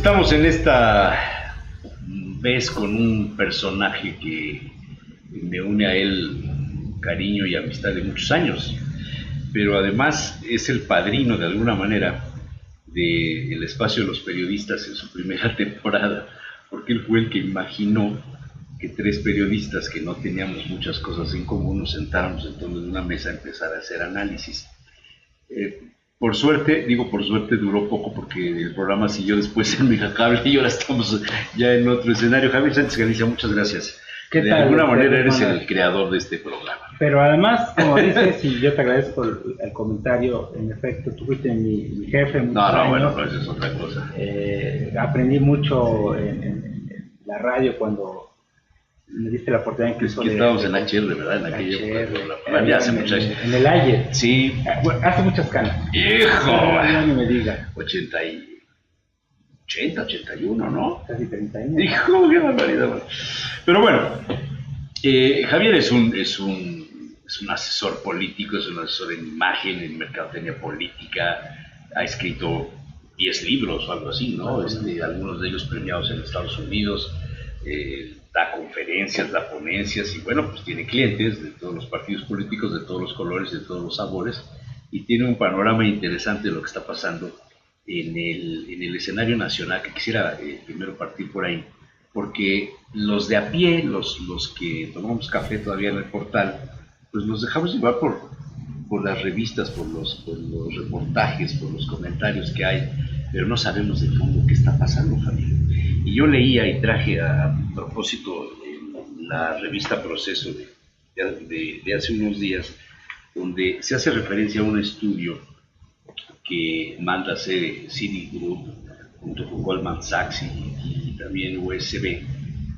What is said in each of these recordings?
Estamos en esta vez con un personaje que me une a él cariño y amistad de muchos años, pero además es el padrino de alguna manera del espacio de los periodistas en su primera temporada, porque él fue el que imaginó que tres periodistas que no teníamos muchas cosas en común nos sentáramos en torno de una mesa a empezar a hacer análisis. Por suerte, digo por suerte, duró poco porque el programa siguió después en Megacable y ahora estamos ya en otro escenario. Javier Sánchez Galicia, muchas gracias. ¿Qué De tal, alguna manera eres Manuel? el creador de este programa. Pero además, como dices, y yo te agradezco el comentario, en efecto, tú fuiste mi jefe muchos años. Bueno, no, eso es otra cosa. Aprendí mucho en la radio cuando me diste la oportunidad incluso que estábamos en HR, ¿verdad? En aquella época. Ya hace muchos años. En el Ayer. Sí. Bueno, hace muchas canas. ¡Hijo! No me diga. 80, 81, ¿no? Casi 30 años. ¡Hijo! ¡Qué barbaridad! Pero bueno, Javier es un asesor político, es un asesor en imagen, en mercadotecnia política, ha escrito 10 libros o algo así, ¿no? Algunos de ellos premiados en Estados Unidos, da conferencias, da ponencias y bueno, pues tiene clientes de todos los partidos políticos, de todos los colores, de todos los sabores y tiene un panorama interesante de lo que está pasando en el escenario nacional, que quisiera primero partir por ahí, porque los de a pie, los que tomamos café todavía en el portal, pues nos dejamos llevar por las revistas, por los reportajes, por los comentarios que hay, pero no sabemos de fondo qué está pasando, Javier. Y yo leía y traje a propósito la revista Proceso de hace unos días, donde se hace referencia a un estudio que manda a hacer Citigroup junto con Goldman Sachs y también USB,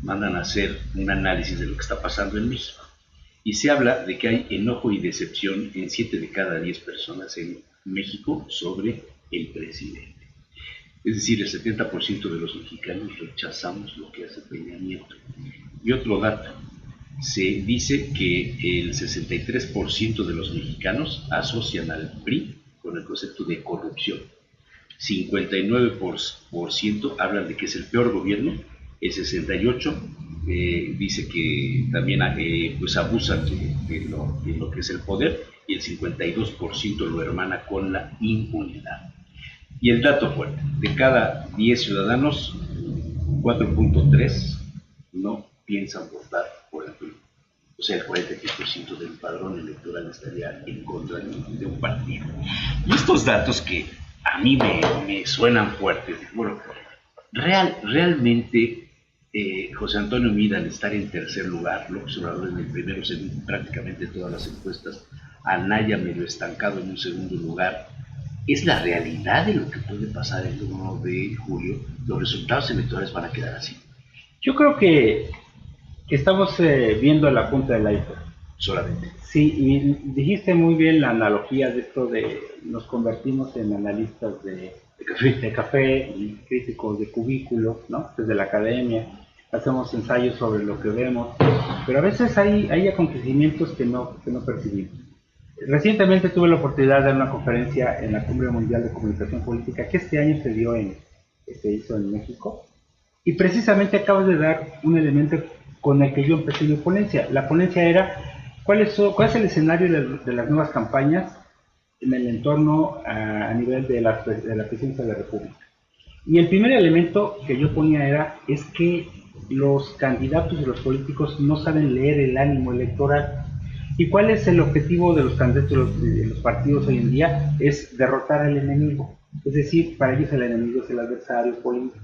mandan a hacer un análisis de lo que está pasando en México. Y se habla de que hay enojo y decepción en 7 de cada 10 personas en México sobre el presidente. Es decir, el 70% de los mexicanos rechazamos lo que hace Peña Nieto. Y otro dato, se dice que el 63% de los mexicanos asocian al PRI con el concepto de corrupción. 59% hablan de que es el peor gobierno, el 68% dice que también pues abusan de lo que es el poder y el 52% lo hermana con la impunidad. Y el dato fuerte, de cada 10 ciudadanos, 4.3 no piensan votar por el PRI. O sea, el 43% del padrón electoral estaría en contra de un partido. Y estos datos que a mí me suenan fuertes, bueno, realmente José Antonio Meade, al estar en tercer lugar, López Obrador en el primero, según prácticamente todas las encuestas, Anaya medio estancado en un segundo lugar, es la realidad de lo que puede pasar el 1 de julio. Los resultados electorales van a quedar así. Yo creo que estamos viendo la punta del iceberg. Solamente. Sí, y dijiste muy bien la analogía de esto de nos convertimos en analistas de café y críticos de cubículos, ¿no? Desde la academia, hacemos ensayos sobre lo que vemos, pero a veces hay acontecimientos que no percibimos. Recientemente tuve la oportunidad de dar una conferencia en la Cumbre Mundial de Comunicación Política que este año se hizo en México, y precisamente acabas de dar un elemento con el que yo empecé mi ponencia. La ponencia era cuál es el escenario de las nuevas campañas en el entorno a nivel de la presidencia de la República. Y el primer elemento que yo ponía es que los candidatos y los políticos no saben leer el ánimo electoral. ¿Y cuál es el objetivo de los candidatos de los partidos hoy en día? Es derrotar al enemigo. Es decir, para ellos el enemigo es el adversario político.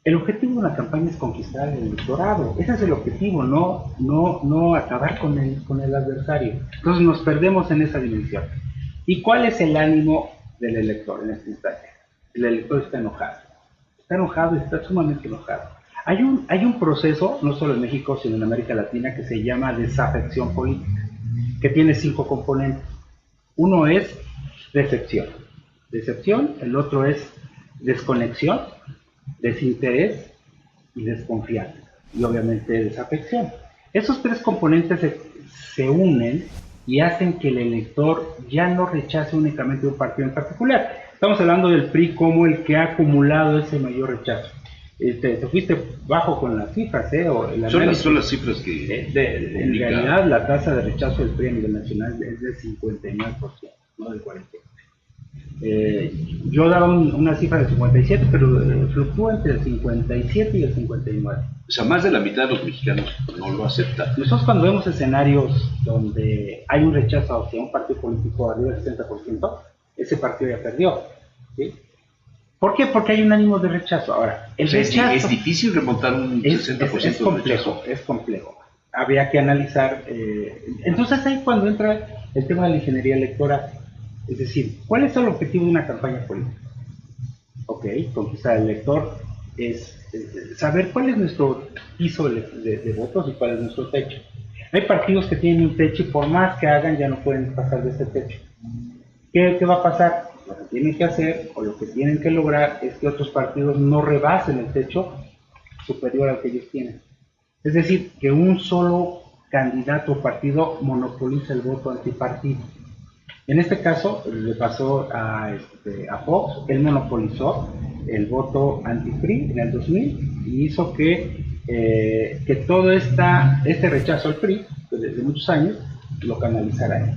El objetivo de una campaña es conquistar el electorado. Ese es el objetivo, no acabar con el adversario. Entonces nos perdemos en esa dimensión. ¿Y cuál es el ánimo del elector en este instante? El elector está enojado. Está enojado y está sumamente enojado. Hay un proceso, no solo en México, sino en América Latina, que se llama desafección política, que tiene 5 componentes. Uno es decepción. El otro es desconexión, desinterés y desconfianza. Y obviamente desafección. Esos 3 componentes se unen y hacen que el elector ya no rechace únicamente un partido en particular, Estamos hablando del PRI como el que ha acumulado ese mayor rechazo. Te fuiste bajo con las cifras, o el análisis. Son las cifras que... En realidad, la tasa de rechazo del PRI a nivel nacional es del 59%, no del 40%. Yo daba una cifra de 57, pero fluctúa entre el 57 y el 59. O sea, más de la mitad de los mexicanos no lo aceptan. Nosotros cuando vemos escenarios donde hay un rechazo hacia un partido político arriba del 60%, ese partido ya perdió, ¿sí? ¿Por qué? Porque hay un ánimo de rechazo. Ahora, el rechazo es difícil remontar un 60% es complejo, es complejo. Habría que analizar. Entonces ahí cuando entra el tema de la ingeniería electoral. Es decir, ¿cuál es el objetivo de una campaña política? Ok, conquistar al elector es saber cuál es nuestro piso de votos y cuál es nuestro techo. Hay partidos que tienen un techo y por más que hagan ya no pueden pasar de ese techo. ¿Qué va a pasar? Lo que tienen que hacer o lo que tienen que lograr es que otros partidos no rebasen el techo superior al que ellos tienen. Es decir, que un solo candidato o partido monopoliza el voto antipartido. En este caso, le pasó a Fox, él monopolizó el voto anti-PRI en el 2000 y hizo que todo este rechazo al PRI, desde muchos años, lo canalizara él.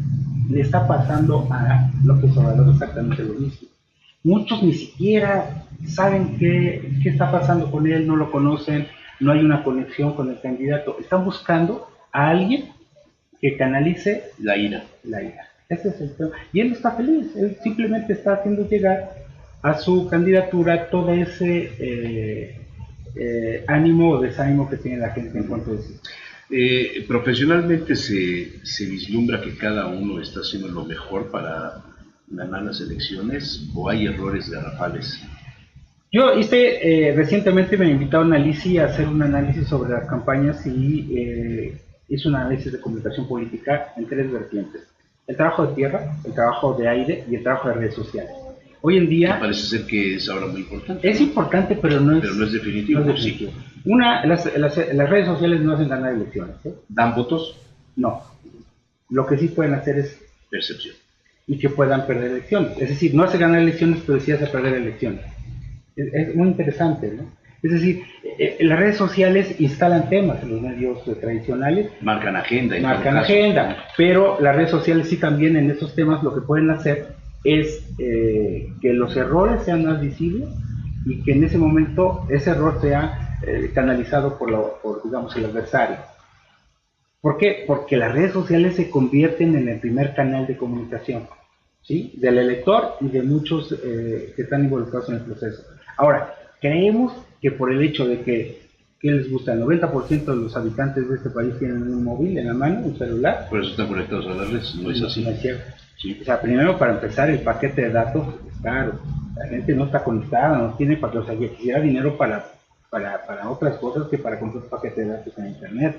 Le está pasando a López Obrador exactamente lo mismo. Muchos ni siquiera saben qué está pasando con él, no lo conocen, no hay una conexión con el candidato. Están buscando a alguien que canalice la ira. Ese es el tema. Y él está feliz, él simplemente está haciendo llegar a su candidatura todo ese ánimo o desánimo que tiene la gente en cuanto a eso. Profesionalmente se vislumbra que cada uno está haciendo lo mejor para ganar las elecciones, o hay errores garrafales. Yo recientemente me invitaron a Lisi a hacer un análisis sobre las campañas y hice un análisis de comunicación política en 3 vertientes: el trabajo de tierra, el trabajo de aire y el trabajo de redes sociales. Hoy en día... Parece ser que es ahora muy importante. Es importante, pero no es definitivo. No es definitivo. Las redes sociales no hacen ganar elecciones. ¿Dan votos? No. Lo que sí pueden hacer es... percepción. Y que puedan perder elecciones. Es decir, no hace ganar elecciones, pero sí hace perder elecciones. Es muy interesante, ¿no? Es decir, las redes sociales instalan temas en los medios tradicionales. Marcan agenda. Pero las redes sociales sí también en esos temas lo que pueden hacer es que los errores sean más visibles y que en ese momento ese error sea canalizado por digamos, el adversario. ¿Por qué? Porque las redes sociales se convierten en el primer canal de comunicación, ¿sí? Del elector y de muchos que están involucrados en el proceso. Ahora, creemos que por el hecho de que les gusta, el 90% de los habitantes de este país tienen un móvil en la mano, un celular. Por eso están conectados a las redes, no es así. No es cierto. Sí. O sea, primero, para empezar, el paquete de datos es caro. La gente no está conectada, no tiene o sea, quisiera dinero para otras cosas que para comprar un paquete de datos en internet.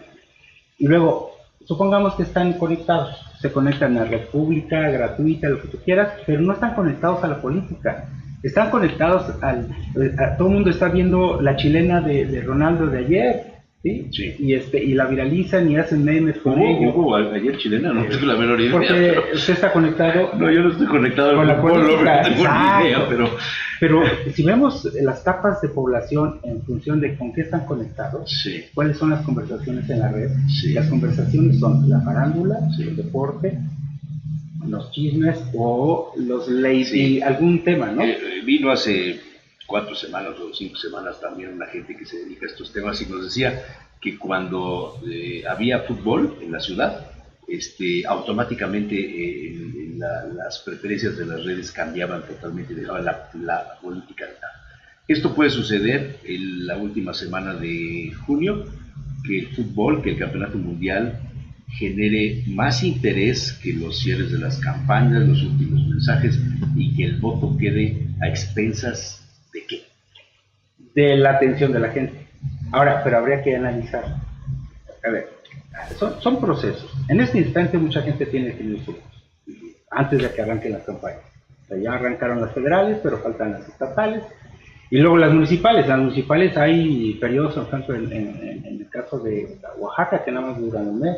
Y luego, supongamos que están conectados, se conectan a red pública, gratuita, lo que tú quieras, pero no están conectados a la política. Están conectados todo el mundo está viendo la chilena de Ronaldo de ayer, ¿sí? Sí. Y la viralizan y hacen memes con ello. Ayer chilena, no tengo la menor idea. Porque usted está conectado. No, yo no estoy conectado con la política. No tengo ni idea, pero si vemos las capas de población en función de con qué están conectados, sí. ¿Cuáles son las conversaciones en la red? Sí. Las conversaciones son la farándula, sí. El deporte, los chismes o los leyes, sí. Algún tema, ¿no? Vino hace 4 semanas o 5 semanas también una gente que se dedica a estos temas y nos decía que cuando había fútbol en la ciudad, automáticamente las preferencias de las redes cambiaban totalmente, dejaban la política de lado. Esto puede suceder en la última semana de junio, que el fútbol, que el campeonato mundial genere más interés que los cierres de las campañas, los últimos mensajes, y que el voto quede a expensas ¿de qué? De la atención de la gente. Ahora, pero habría que analizar. A ver, son procesos. En este instante mucha gente tiene que ir antes de que arranquen las campañas. O sea, ya arrancaron las federales, pero faltan las estatales. Y luego las municipales. Las municipales hay periodos, por ejemplo, en el caso de Oaxaca, que nada más duran un mes.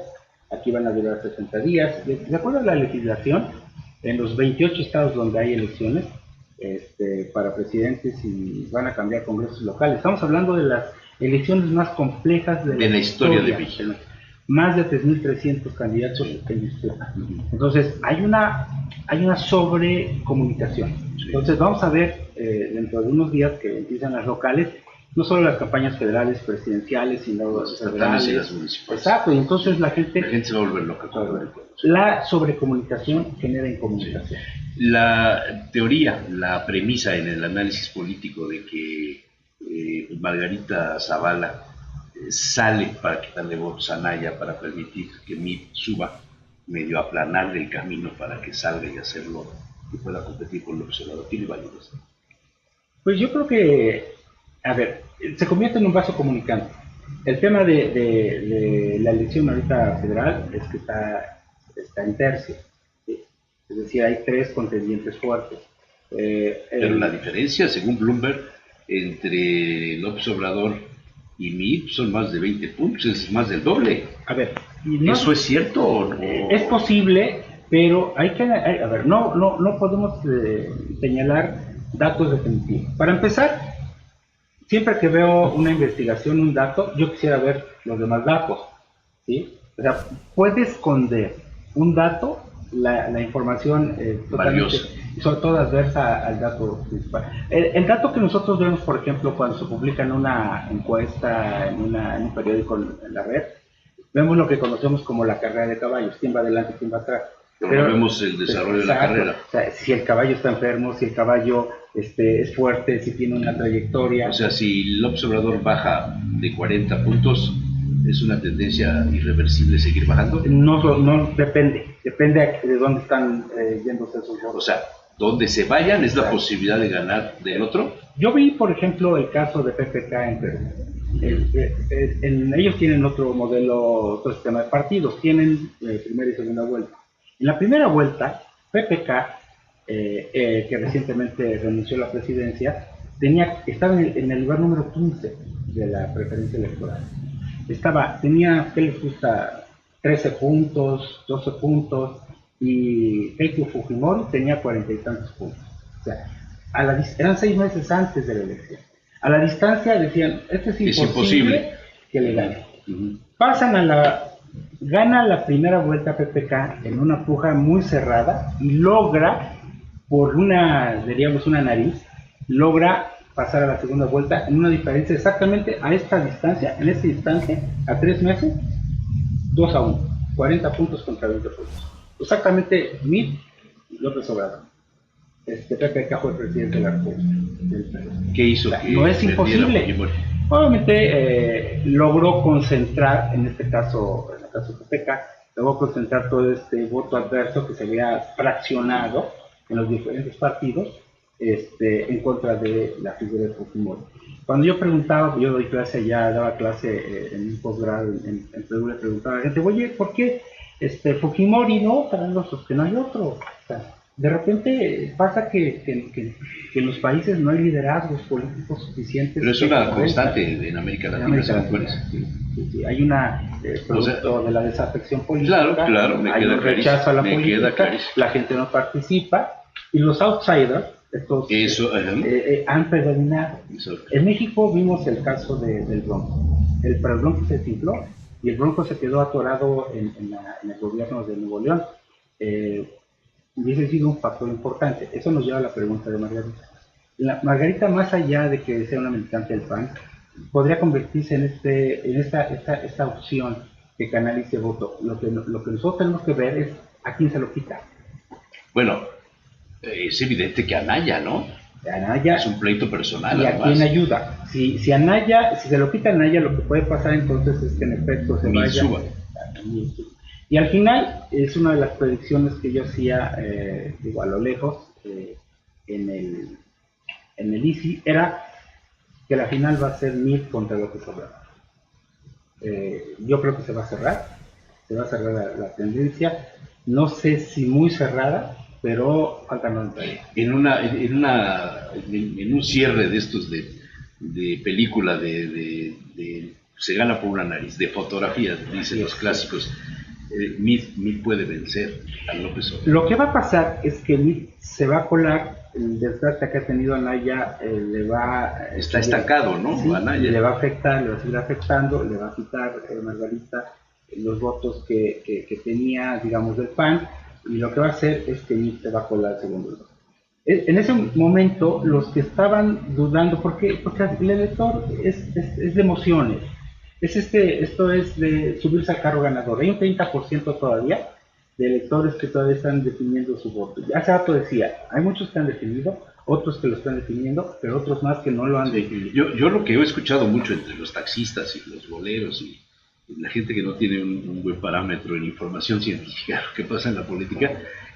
Aquí van a durar 60 días. De acuerdo a la legislación, en los 28 estados donde hay elecciones, para presidentes y van a cambiar congresos locales. Estamos hablando de las elecciones más complejas de la historia de México. Más de 3.300 candidatos en disputa. Entonces, hay una sobrecomunicación. Entonces, vamos a ver dentro de unos días que empiezan las locales, no solo las campañas federales, presidenciales, sino las estatales y las municipales. Exacto, y entonces la gente se va a volver loca. La sobrecomunicación genera incomunicación. La teoría, la premisa en el análisis político de que Margarita Zavala sale para quitarle votos a Anaya, para permitir que MIT suba, medio aplanarle el camino para que salga y hacerlo y pueda competir con el observador. ¿Tiene validez? Pues yo creo que, a ver, se convierte en un vaso comunicante. El tema de la elección ahorita federal es que está en tercio, ¿sí? Es decir, hay 3 contendientes fuertes. Pero la diferencia, según Bloomberg, entre López Obrador y MIT son más de 20 puntos, es más del doble. A ver, ¿eso es cierto o no? Es posible, pero a ver, no podemos señalar datos definitivos. Para empezar, siempre que veo una investigación, un dato, yo quisiera ver los demás datos, ¿sí? O sea, puede esconder un dato, la información totalmente, sobre todo adversa al dato principal. El dato que nosotros vemos, por ejemplo, cuando se publica en una encuesta, en un periódico en la red, vemos lo que conocemos como la carrera de caballos, quién va adelante, quién va atrás. Pero no vemos el desarrollo de la carrera. O sea, si el caballo está enfermo, si el caballo es fuerte, si tiene una trayectoria. O sea, si López Obrador baja de 40 puntos, ¿es una tendencia irreversible seguir bajando? No depende de dónde están yéndose esos votos. O sea, donde se vayan es la posibilidad de ganar del otro. Yo vi, por ejemplo, el caso de PPK en Perú. Ellos tienen otro modelo, otro sistema de partidos, tienen primera y segunda vuelta. En la primera vuelta, PPK, que recientemente renunció a la presidencia, estaba en el lugar número 15 de la preferencia electoral. Tenía, ¿qué les gusta? 13 puntos, 12 puntos, y Keiko Fujimori tenía 40 y tantos puntos. O sea, eran 6 meses antes de la elección. A la distancia decían, esto es imposible que le gane. Gana la primera vuelta PPK en una puja muy cerrada y logra, por una nariz, logra pasar a la segunda vuelta en una diferencia exactamente a esta distancia, en este instante, a 3 meses, 2-1, 40 puntos contra 20 puntos. Exactamente MIT y López Obrador. PPK fue el presidente de la República. ¿Qué hizo? No es imposible. Obviamente logró concentrar, en el caso PPK, logró concentrar todo este voto adverso que se había fraccionado en los diferentes partidos en contra de la figura de Fujimori. Cuando yo preguntaba, yo doy clase allá, daba clase en un posgrado en Perú, le preguntaba a la gente, oye, ¿por qué Fujimori no? Para nosotros que no hay otro. O sea, de repente pasa que en los países no hay liderazgos políticos suficientes. Pero es una constante en América Latina. Sí. Hay una producto de la desafección política. Claro, hay un rechazo a la política, la gente no participa, y los outsiders, han predominado. En México vimos el caso del Bronco. El Bronco se desinfló y el Bronco se quedó atorado en el gobierno de Nuevo León. Hubiese sido un factor importante. Eso nos lleva a la pregunta de Margarita. Margarita, más allá de que sea una militante del PAN, podría convertirse en esta opción que canalice voto. Lo que nosotros tenemos que ver es a quién se lo quita. Bueno, es evidente que Anaya, ¿no? Anaya es un pleito personal. ¿Y además a quién ayuda? Si se lo quita a Anaya, lo que puede pasar entonces es que en efecto se vaya. Y al final, es una de las predicciones que yo hacía, a lo lejos, en el ICI, era que la final va a ser MIT contra López Obrador. Yo creo que se va a cerrar la tendencia, no sé si muy cerrada, pero falta 90 días. En un cierre de estos de película, se gana por una nariz, de fotografía, dicen los clásicos. Meade puede vencer a López Obrador. Lo que va a pasar es que Meade se va a colar, el desgaste que ha tenido Anaya le va... Está estancado, ¿no? Sí, Anaya. le va a afectar, le va a seguir afectando, le va a quitar Margarita los votos que tenía, digamos, del PAN, y lo que va a hacer es que Meade se va a colar al segundo lugar. En ese momento, los que estaban dudando, porque el elector es de emociones, esto es de subirse al carro ganador. Hay un 30% todavía de electores que todavía están definiendo su voto. Hace rato decía, hay muchos que han definido, otros que lo están definiendo, pero otros más que no lo han definido. Yo lo que he escuchado mucho entre los taxistas y los boleros y la gente que no tiene un buen parámetro en información científica, lo que pasa en la política,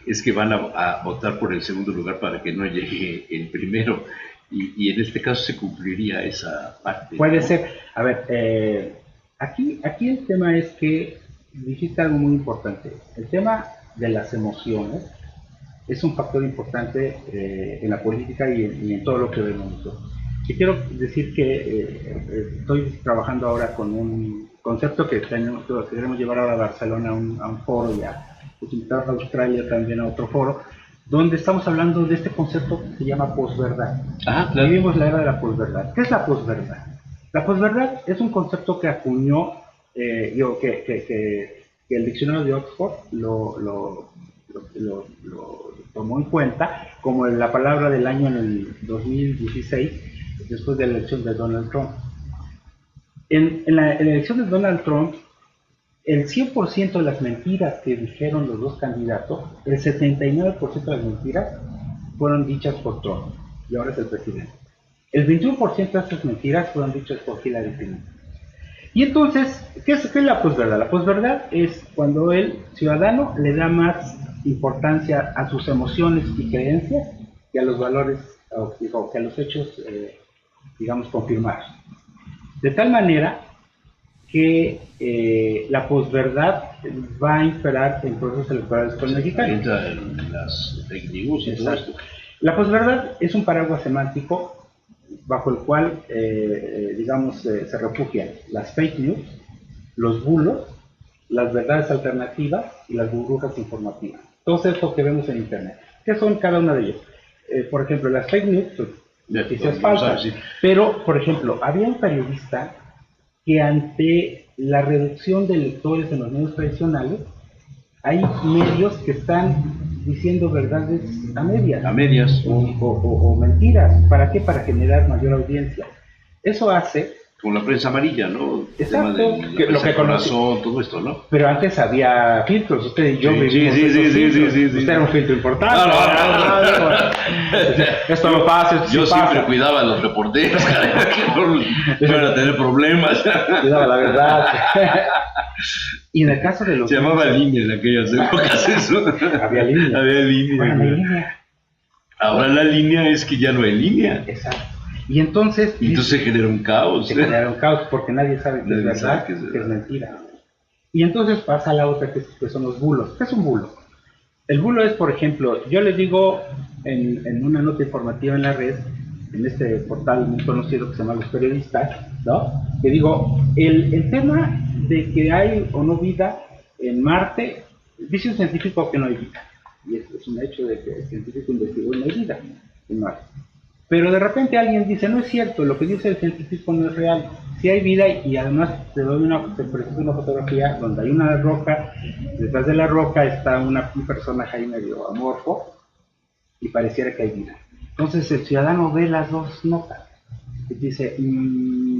es que van a votar por el segundo lugar para que no llegue el primero. Y en este caso se cumpliría esa parte. Puede ¿no? ser. A ver, aquí el tema es que dijiste algo muy importante. El tema de las emociones es un factor importante en la política y en todo lo que vemos nosotros. Y quiero decir que estoy trabajando ahora con un concepto que queremos llevar ahora a Barcelona a un foro, ya invitar a Australia también a otro foro, donde estamos hablando de este concepto que se llama posverdad. Claro. Vivimos la era de la posverdad. ¿Qué es la posverdad? La posverdad es un concepto que acuñó, que el diccionario de Oxford lo tomó en cuenta como la palabra del año en el 2016, después de la elección de Donald Trump. En la elección de Donald Trump, el 100% de las mentiras que dijeron los dos candidatos, el 79% de las mentiras fueron dichas por Trump, y ahora es el presidente. El 21% de estas mentiras fueron dichas por Hillary Clinton. Y entonces, ¿qué es la posverdad? La posverdad es cuando el ciudadano le da más importancia a sus emociones y creencias que a los valores o que a los hechos, digamos, confirmados. De tal manera que la posverdad va a imperar en procesos electorales con mexicanos. Las fake news y todo esto. La posverdad es un paraguas semántico bajo el cual, digamos, se refugian las fake news, los bulos, las verdades alternativas y las burbujas informativas. Todo esto que vemos en Internet. ¿Qué son cada una de ellas? Por ejemplo, las fake news, pues, noticias falsas. Sí. Pero, por ejemplo, había un periodista que ante la reducción de lectores en los medios tradicionales, hay medios que están diciendo verdades a medias. A medias. O mentiras. ¿Para qué? Para generar mayor audiencia. Eso hace... Con la prensa amarilla, ¿no? Exacto. Lo que corazón, todo esto, ¿no? Pero antes había filtros. Usted y yo vivimos sí. Usted era un filtro importante. Esto no pasa. Yo siempre cuidaba a los reporteros, que no iban a tener problemas. Cuidaba la verdad. Y en el caso de los... Se llamaba línea en aquellas épocas eso. Había línea. Había línea. Bueno, no hay línea. Ahora la línea es que ya no hay línea. Exacto. Y entonces se genera un caos. Se genera un caos porque nadie sabe que es verdad, que es mentira. Y entonces pasa la otra que son los bulos. ¿Qué es un bulo? El bulo es, por ejemplo, yo les digo en una nota informativa en la red, en este portal muy conocido que se llama Los Periodistas, ¿no? Que digo, el tema de que hay o no vida en Marte, dice un científico que no hay vida. Y es un hecho de que el científico investigó y no hay vida en Marte. Pero de repente alguien dice, no es cierto, lo que dice el científico no es real. Sí hay vida y además te presenta una fotografía donde hay una roca, detrás de la roca está un personaje ahí medio amorfo y pareciera que hay vida. Entonces el ciudadano ve las dos notas y dice,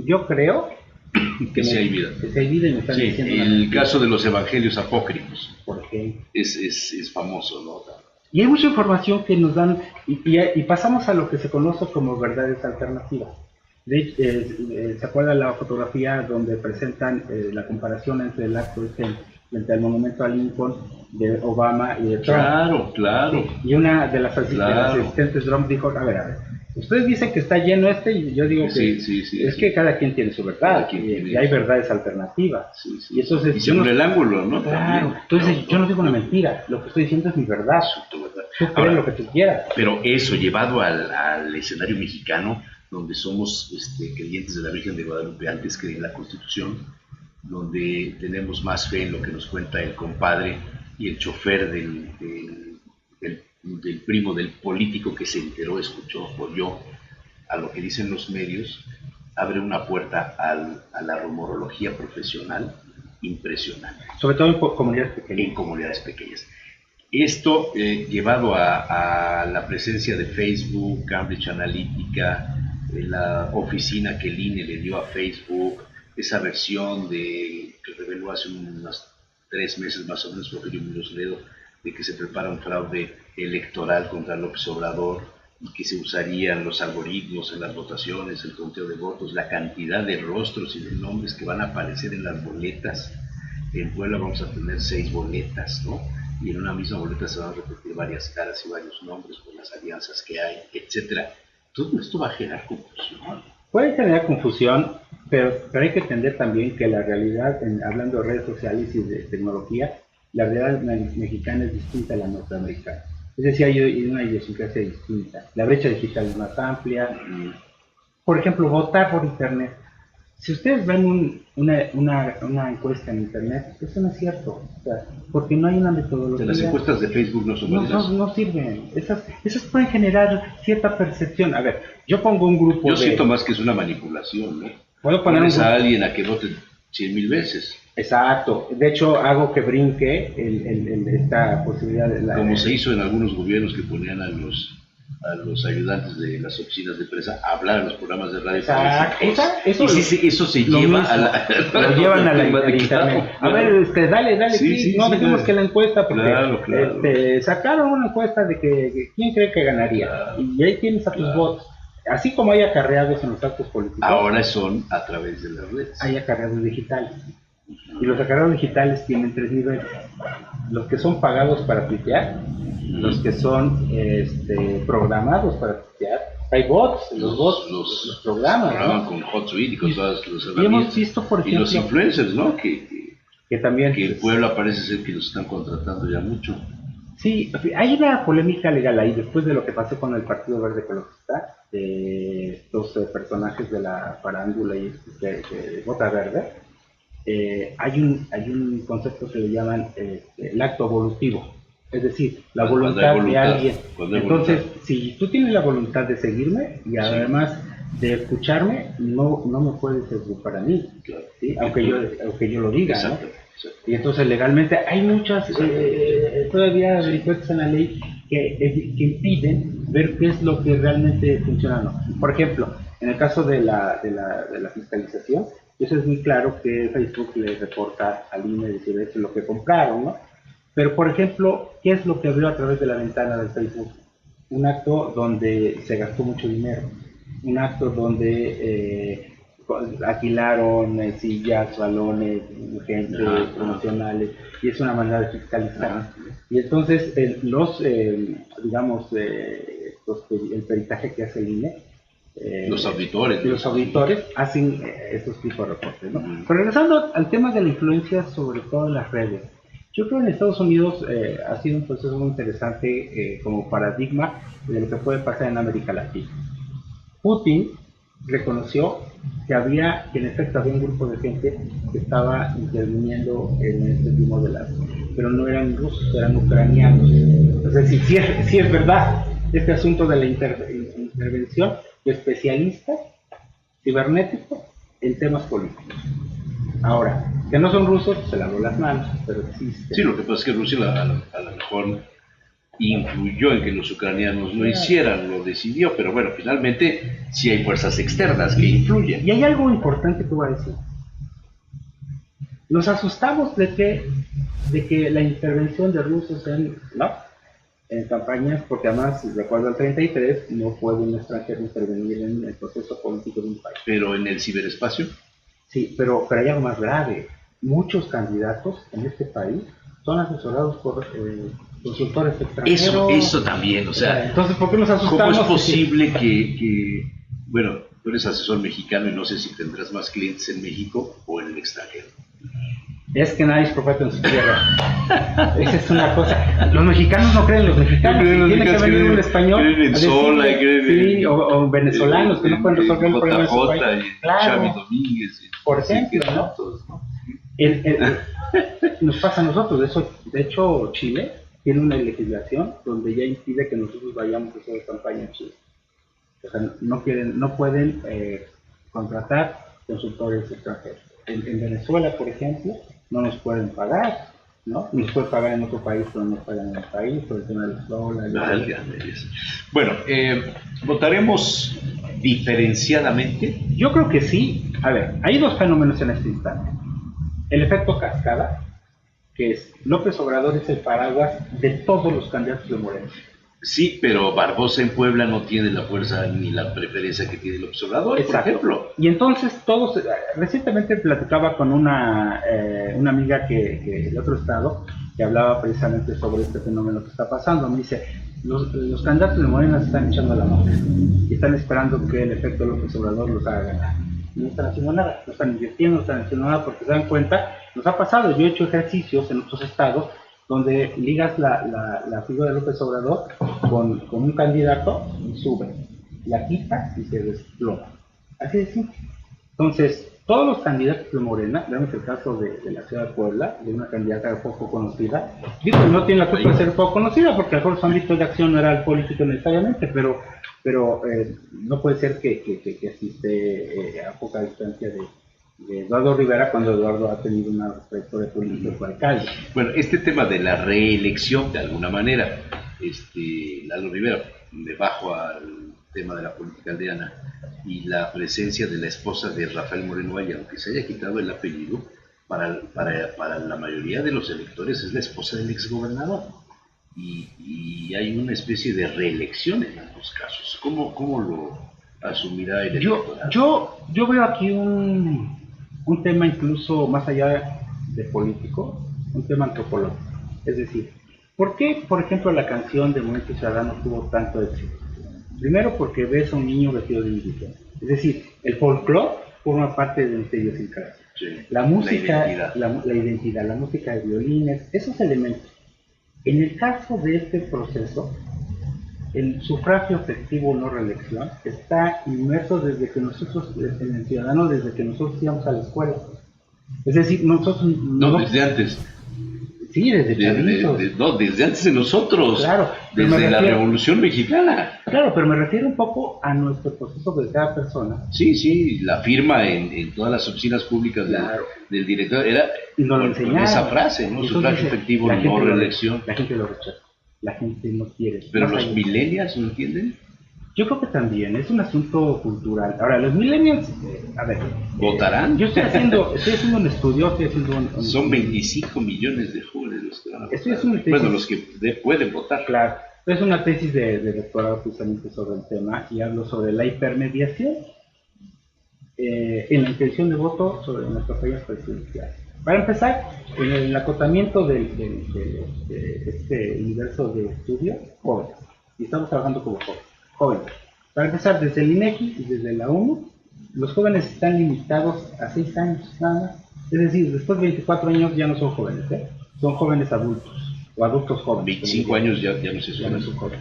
yo creo que sí hay vida. Que sí hay vida y me están diciendo... El caso de los evangelios apócrifos. ¿Por qué? Es famoso, ¿no? Y hay mucha información que nos dan, y pasamos a lo que se conoce como verdades alternativas. ¿Se acuerdan la fotografía donde presentan la comparación entre el acto frente al monumento a Lincoln de Obama y de Trump? Claro. Y una de las asistentes de Trump dijo, a ver, ustedes dicen que está lleno y yo digo que es que cada quien tiene su verdad, y hay verdades alternativas. Y entonces, según el ángulo, ¿no? Claro, entonces yo no digo una mentira, lo que estoy diciendo es mi verdad. Tú crees lo que tú quieras. Pero eso, llevado al escenario mexicano, donde somos creyentes de la Virgen de Guadalupe antes que en la Constitución, donde tenemos más fe en lo que nos cuenta el compadre y el chofer del primo del político que se enteró, escuchó, oyó a lo que dicen los medios, abre una puerta a la rumorología profesional impresionante. Sobre todo en comunidades pequeñas. En comunidades pequeñas. Esto llevado a la presencia de Facebook, Cambridge Analytica, la oficina que el INE le dio a Facebook, esa versión que reveló hace unos 3 meses más o menos Porfirio Muñoz Ledo, de que se prepara un fraude electoral contra López Obrador y que se usarían los algoritmos en las votaciones, el conteo de votos, la cantidad de rostros y de nombres que van a aparecer en las boletas. En Puebla vamos a tener 6 boletas, ¿no? Y en una misma boleta se van a repetir varias caras y varios nombres por las alianzas que hay, etcétera. Todo esto va a generar confusión. Puede generar confusión, pero hay que entender también que la realidad, hablando de redes sociales y de tecnología, la realidad mexicana es distinta a la norteamericana. Es decir, hay una idiosincrasia distinta. La brecha digital es más amplia. Por ejemplo, votar por Internet. Si ustedes ven una encuesta en Internet, eso no es cierto. O sea, porque no hay una metodología. Las encuestas de Facebook no son válidas. No sirven. Esas pueden generar cierta percepción. A ver, yo pongo un grupo Yo siento más que es una manipulación, ¿no? Puedo poner Pones a alguien a que vote 100,000 veces. Exacto. De hecho, hago que brinque esta posibilidad de como se hizo en algunos gobiernos que ponían a los ayudantes de las oficinas de prensa a hablar en los programas de radio. Eso se lleva a lo llevan a la internet. A ver, dale, sí, no dejemos que la encuesta, porque sacaron una encuesta de que quién cree que ganaría, y ahí tienes a tus votos. Así como hay acarreados en los actos políticos, ahora son a través de las redes. Hay acarreados digitales. Y los acarreados digitales tienen 3 niveles. Los que son pagados para tuitear, los que son programados para tuitear. Hay bots, los programas, ¿no? Con HotSuite y con todas las herramientas. Y hemos visto, por ejemplo, y los influencers, ¿no? Que también el pueblo parece ser que los están contratando ya mucho. Sí, hay una polémica legal ahí después de lo que pasó con el Partido Verde Ecologista, de estos personajes de la farándula y de Bota Verde. Hay un concepto que le llaman el acto evolutivo, es decir, la voluntad de alguien. Entonces, si tú tienes la voluntad de seguirme y además de escucharme, no me puedes educar a mí, claro. ¿sí? aunque yo lo diga. Exacto, ¿no? exacto. Y entonces legalmente hay muchas todavía verificaciones en la ley que impiden ver qué es lo que realmente funciona o no. Por ejemplo, en el caso de la fiscalización, eso es muy claro que Facebook le reporta al INE decir eso es lo que compraron, ¿no? Pero, por ejemplo, ¿qué es lo que abrió a través de la ventana del Facebook? Un acto donde se gastó mucho dinero, un acto donde alquilaron sillas, balones, gente, promocionales, y es una manera de fiscalizar. Y entonces, el peritaje que hace el INE, los auditores hacen estos tipos de reportes, ¿no? Pero regresando al tema de la influencia, sobre todo en las redes, yo creo que en Estados Unidos ha sido un proceso muy interesante como paradigma de lo que puede pasar en América Latina. Putin reconoció que en efecto había un grupo de gente que estaba interviniendo en este tipo de pero no eran rusos, eran ucranianos. Entonces, sí es verdad este asunto de la intervención de especialistas cibernéticos en temas políticos. Ahora, que no son rusos, se lavó las manos, pero existe. Sí, lo que pasa es que Rusia a lo mejor influyó en que los ucranianos lo hicieran, lo decidió, pero bueno, finalmente sí hay fuerzas externas que influyen. Y hay algo importante que voy a decir. Nos asustamos de que la intervención de rusos en campañas, porque además, de acuerdo al 33, no puede un extranjero intervenir en el proceso político de un país. ¿Pero en el ciberespacio? Sí, pero hay algo más grave. Muchos candidatos en este país son asesorados por consultores extranjeros. Eso también, o sea, entonces, ¿por qué nos asustamos? ¿Cómo es posible que bueno, tú eres asesor mexicano y no sé si tendrás más clientes en México o en el extranjero? Es que nadie es profeta en su tierra. Esa es una cosa. Los mexicanos no creen en los mexicanos. Tiene que venir un español. Creen en Sola, sí, o venezolanos que no pueden resolver el problema de su país. Claro. Xavi Domínguez. Por ejemplo, ¿no? Nos pasa a nosotros, de hecho Chile tiene una legislación donde ya impide que nosotros vayamos a hacer campaña en Chile. O sea, no pueden contratar consultores extranjeros. En Venezuela, por ejemplo, no nos pueden pagar, ¿no? Nos pueden pagar en otro país, pero no nos pagan en el país, por el tema de los dólares. Bueno, ¿votaremos diferenciadamente? Yo creo que sí. A ver, hay dos fenómenos en este instante. El efecto cascada, que es López Obrador es el paraguas de todos los candidatos de Morena. Sí, pero Barbosa en Puebla no tiene la fuerza ni la preferencia que tiene López Obrador, Exacto. por ejemplo. Y entonces todos, recientemente platicaba con una amiga que de otro estado, que hablaba precisamente sobre este fenómeno que está pasando. Me dice, los candidatos de Morena se están echando la mano y están esperando que el efecto López Obrador los haga ganar. No están haciendo nada, no están invirtiendo, no están haciendo nada porque se dan cuenta, nos ha pasado, yo he hecho ejercicios en otros estados donde ligas la figura de López Obrador con un candidato y sube, la quita y se desploma. Así de simple. Entonces, todos los candidatos de Morena, vemos el caso de la ciudad de Puebla, de una candidata poco conocida, digo, no tiene la culpa de ser poco conocida porque a lo mejor su ámbito de acción no era el político necesariamente, pero no puede ser que asiste a poca distancia de Eduardo Rivera cuando Eduardo ha tenido una trayectoria política como alcalde. Bueno, este tema de la reelección, de alguna manera, Lalo Rivera, me bajo al tema de la política aldeana, y la presencia de la esposa de Rafael Moreno Valle, aunque se haya quitado el apellido, para la mayoría de los electores es la esposa del exgobernador. Y hay una especie de reelección en ambos casos. ¿Cómo lo asumirá el electorado? Yo veo aquí un tema incluso más allá de político, un tema antropológico. Es decir, ¿por qué, por ejemplo, la canción de Movimiento Ciudadano tuvo tanto éxito? Primero porque ves a un niño vestido de indígena. Es decir, el folclore forma parte de nuestra idiosincrasia. Sí, la música, la identidad, la música de violines, esos elementos. En el caso de este proceso, el sufragio efectivo no reelección está inmerso desde que nosotros, en el ciudadano, desde que nosotros íbamos a la escuela. Es decir, nosotros... No, desde antes. Sí, desde chavitos. Desde antes de nosotros. Claro. Desde la Revolución Mexicana. Claro, pero me refiero un poco a nuestro proceso de cada persona. Sí, la firma en todas las oficinas públicas del director era con esa frase, ¿no? Sufragio efectivo, no reelección. La gente lo rechaza. La gente no quiere. Pero los millennials no entienden. Yo creo que también, es un asunto cultural. Ahora, los millennials, a ver... ¿Votarán? Yo estoy haciendo un estudio, Son 25 millones de jóvenes los que van a votar. Bueno, los que pueden votar. Claro, es una tesis de doctorado precisamente sobre el tema y hablo sobre la hipermediación en la intención de voto sobre nuestras campañas presidenciales. Para empezar, en el acotamiento de este universo de estudio, jóvenes, y estamos trabajando como jóvenes. Para empezar, desde el INEGI y desde la ONU, los jóvenes están limitados a 6 años nada más. Es decir, después de 24 años ya no son jóvenes, son jóvenes adultos o adultos jóvenes. 25 años ya no se son jóvenes.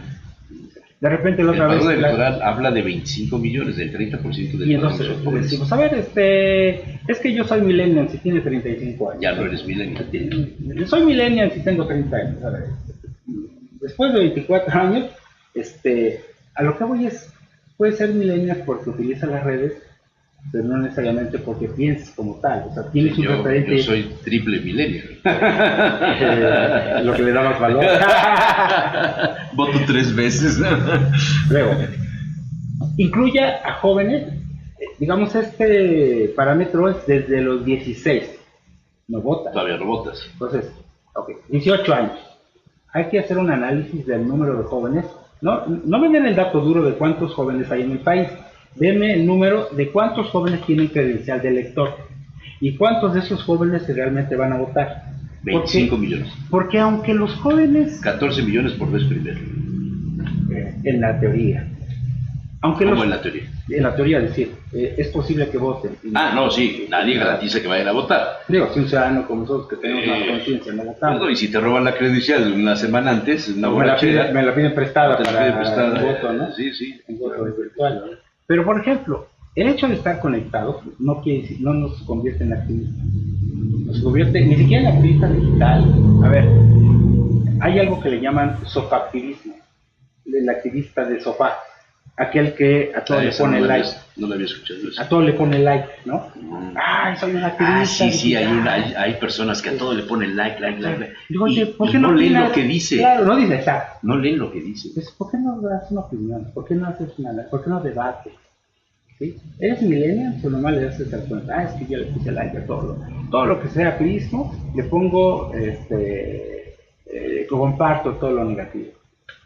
De repente la otra vez... El padrón electoral habla de 25 millones, del 30% del y entonces decimos, a ver, es que yo soy millennial si tiene 35 años. Ya no eres millennial. Yo soy millennial si tengo 30 años. A ver, después de 24 años, a lo que voy es, puede ser millennial porque utiliza las redes, pero no necesariamente porque piensas como tal. O sea, tienes un referente. Yo soy triple millennial. Lo que le da más valor. Voto 3 veces. Luego, incluya a jóvenes, digamos, este parámetro es desde los 16. No votas. Todavía no votas. Entonces, 18 años. Hay que hacer un análisis del número de jóvenes. No me den el dato duro de cuántos jóvenes hay en el país. Denme el número de cuántos jóvenes tienen credencial de elector y cuántos de esos jóvenes realmente van a votar. 25 millones. Porque aunque los jóvenes... 14 millones por vez primero. En la teoría. ¿Cómo en la teoría? En la teoría, es decir, es posible que voten. No, sí, nadie garantiza que vayan a votar. Digo, si un ciudadano como nosotros que tenemos una conciencia, no votamos. Y si te roban la credencial una semana antes, me la piden prestada para el voto, ¿no? Sí. Un voto virtual, ¿no? Pero, por ejemplo, el hecho de estar conectados no nos convierte en activistas. O se convierte, ni siquiera en activista digital. A ver, hay algo que le llaman sofactivismo, el activista de sofá, aquel que a todo le pone like. No lo había escuchado eso. A todo le pone like, ¿no? Ay, soy un activista. Sí, hay personas que a todo le ponen like. Digo, oye, ¿por qué no leen opinas? lo que dice. Claro, no dice exacto. No leen lo que dice. Pues, ¿por qué no das una opinión? ¿Por qué no haces una, por qué no debates? ¿Sí? ¿Eres millennial? Pues nomás le das al cuenta. Es que yo le puse like a todo lo que sea activismo, le pongo, comparto todo lo negativo.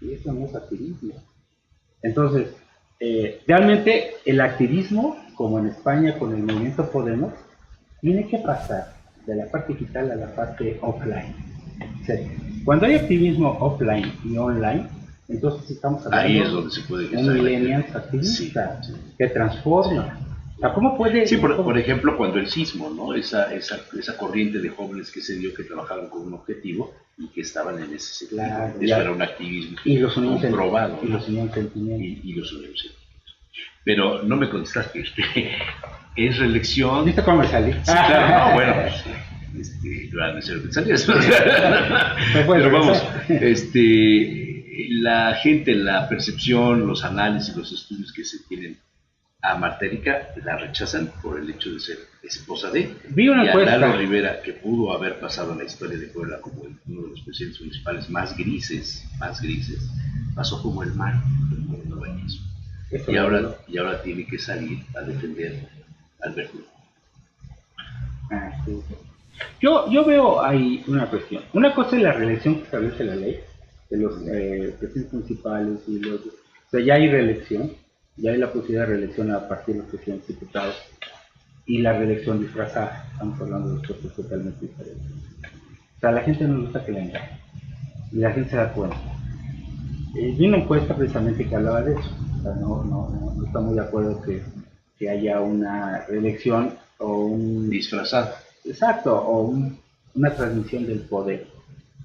Y eso no es activismo. Entonces, realmente el activismo, como en España con el movimiento Podemos, tiene que pasar de la parte digital a la parte offline. O sea, cuando hay activismo offline y online, entonces estamos hablando ahí es donde se puede de un millennial activista que transforma. O sea, ¿cómo puede...? Sí, por ejemplo, cuando el sismo, ¿no? Esa corriente de jóvenes que se dio que trabajaban con un objetivo y que estaban en ese sentido. Claro, eso era un activismo y los comprobado. Y los unió en sentimiento. Y los unió en sentimiento. Pero no me contestaste, es reelección. ¿Viste cómo me salí? Sí, claro, no, bueno, claro, no sé lo que salías. Pero vamos, la gente, la percepción, los análisis, los estudios que se tienen a Marta Erika la rechazan por el hecho de ser esposa de. Vi una y a encuesta. Lalo Rivera, que pudo haber pasado en la historia de Puebla como uno de los presidentes municipales más grises, pasó como el mar del urbanismo. Y ahora tiene que salir a defender al Verdugo. Sí. Yo veo ahí una cuestión. Una cosa es la reelección que establece la ley de los presidentes municipales y los... O sea, ya hay reelección, ya hay la posibilidad de reelección a partir de los presidentes diputados y la reelección disfrazada. Estamos hablando de dos cosas totalmente diferentes. O sea, a la gente no le gusta que la engañen y la gente se da cuenta. Vi una encuesta precisamente que hablaba de eso. O sea, no está muy de acuerdo que haya una reelección o un... Disfrazado. Exacto, o una transmisión del poder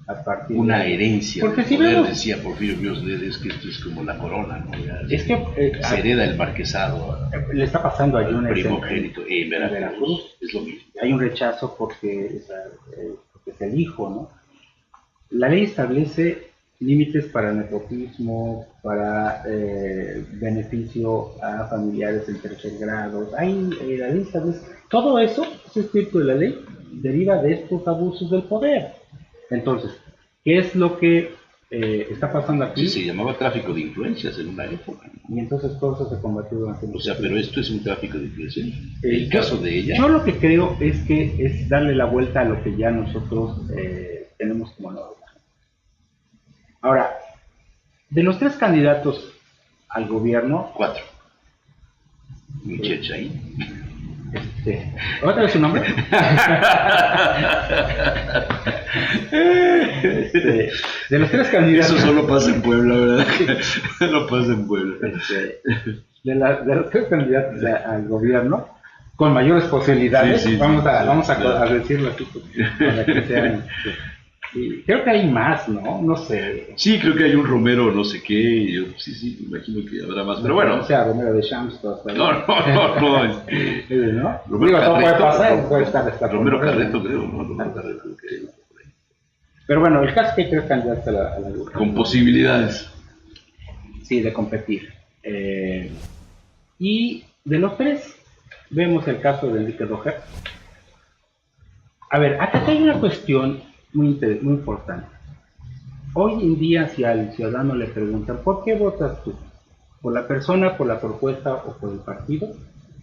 a partir una herencia. Porque del si poder, vemos... decía Porfirio Muñoz Ledo, es que esto es como la corona, ¿no? Es que se hereda el marquesado le está pasando a al primogénito en Veracruz. Es lo mismo. Hay un rechazo porque es el hijo, ¿no? La ley establece límites para nepotismo, para beneficio a familiares en tercer grado. La ley establece todo eso, ese espíritu de la ley, deriva de estos abusos del poder. Entonces, ¿qué es lo que está pasando aquí? Sí, se llamaba tráfico de influencias en una época. Y entonces todo eso se combatió durante mucho tiempo. Pero esto es un tráfico de influencias. El caso de ella. Yo lo que creo es que es darle la vuelta a lo que ya nosotros tenemos como norma. Ahora, de los 3 candidatos al gobierno... 4. Muchacha ahí. ¿Otra vez su nombre? De los 3 candidatos... Eso solo pasa en Puebla, ¿verdad? No pasa en Puebla. De los 3 candidatos al gobierno, con mayores posibilidades, sí, vamos a claro. decirlo así, para que sean... Sí, creo que hay más, ¿no? No sé. Sí, creo que hay un Romero no sé qué. Yo, sí, me imagino que habrá más. Pero bueno. O sea, Romero de Shams. No. ¿no? Romero todo puede pasar, Carreto, puede estar Romero Carreto, creo. No, Romero Carreto, creo. Pero bueno, el caso es que hay 3 candidatos a la con posibilidades. Sí, de competir. Y de los 3, vemos el caso de Enrique Roger. A ver, acá hay una cuestión muy importante. Hoy en día, si al ciudadano le preguntan ¿por qué votas tú? ¿Por la persona, por la propuesta o por el partido?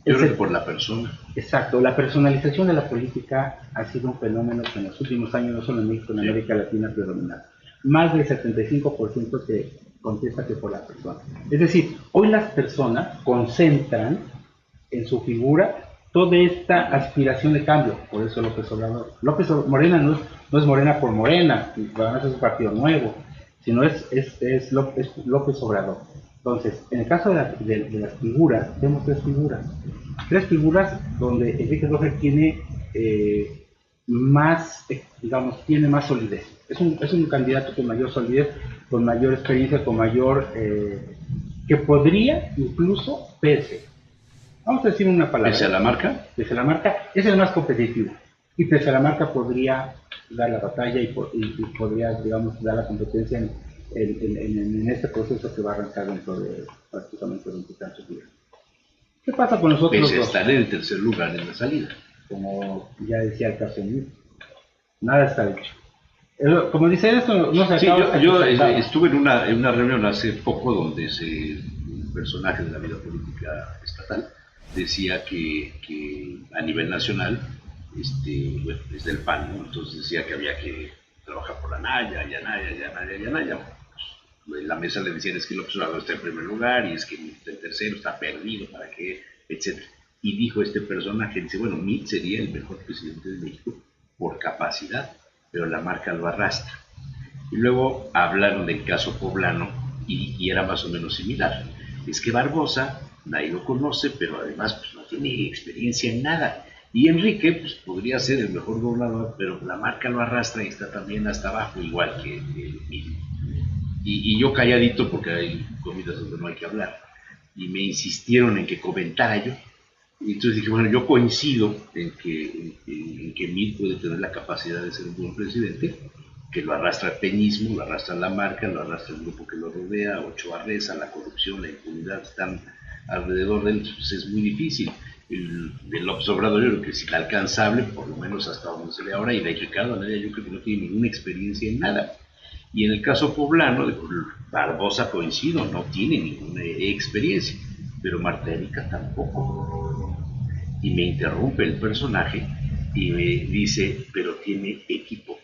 Yo creo que por la persona. Exacto, la personalización de la política ha sido un fenómeno que en los últimos años, no solo en México, en América Latina, predominado. Más del 75% que contesta que por la persona. Es decir, hoy las personas concentran en su figura toda esta aspiración de cambio. Por eso López Obrador. Morena no es Morena por Morena, además es un partido nuevo, sino es López Obrador. Entonces, en el caso de las figuras, tenemos 3 figuras. 3 figuras donde Enrique Roger tiene más, tiene más solidez. Es un candidato con mayor solidez, con mayor experiencia, con mayor... que podría incluso pese. Vamos a decir una palabra. ¿Pese a la marca? Pese a la marca, es el más competitivo. Y pues Salamanca podría dar la batalla y podría, digamos, dar la competencia en este proceso que va a arrancar dentro de prácticamente 20 y tantos días. ¿Qué pasa con los otros Pese a dos? estar en el tercer lugar en la salida. Como ya decía el caso mío, nada está hecho. Como dice eso, no se Sí, acaba hasta yo que se acaba. estuve en una reunión hace poco donde un personaje de la vida política estatal decía que a nivel nacional, bueno, es del PAN, ¿no? Entonces decía que había que trabajar por Anaya, y Anaya, y Anaya, y Anaya. Pues, en la mesa le decían es que López Obrador está en primer lugar y es que el tercero está perdido, ¿para qué? Etcétera. Y dijo este personaje, dice, bueno, Mitt sería el mejor presidente de México por capacidad, pero la marca lo arrastra. Y luego hablaron del caso poblano y era más o menos similar. Es que Barbosa, nadie lo conoce, pero además pues, no tiene experiencia en nada. Y Enrique pues, podría ser el mejor gobernador, pero la marca lo arrastra y está también hasta abajo, igual que Emilio. Y yo calladito porque hay comidas donde no hay que hablar. Y me insistieron en que comentara yo. Y entonces dije, bueno, yo coincido en que Emil puede tener la capacidad de ser un buen presidente, que lo arrastra el peñismo, lo arrastra la marca, lo arrastra el grupo que lo rodea, Ochoa Reza, la corrupción, la impunidad están alrededor de él, pues es muy difícil. El López Obrador yo creo que es inalcanzable, por lo menos hasta donde se ve ahora, y de Ricardo Anaya yo creo que no tiene ninguna experiencia en nada. Y en el caso poblano, de Barbosa coincido, no tiene ninguna experiencia, pero Marta Erika tampoco. Y me interrumpe el personaje y me dice, pero tiene equipo.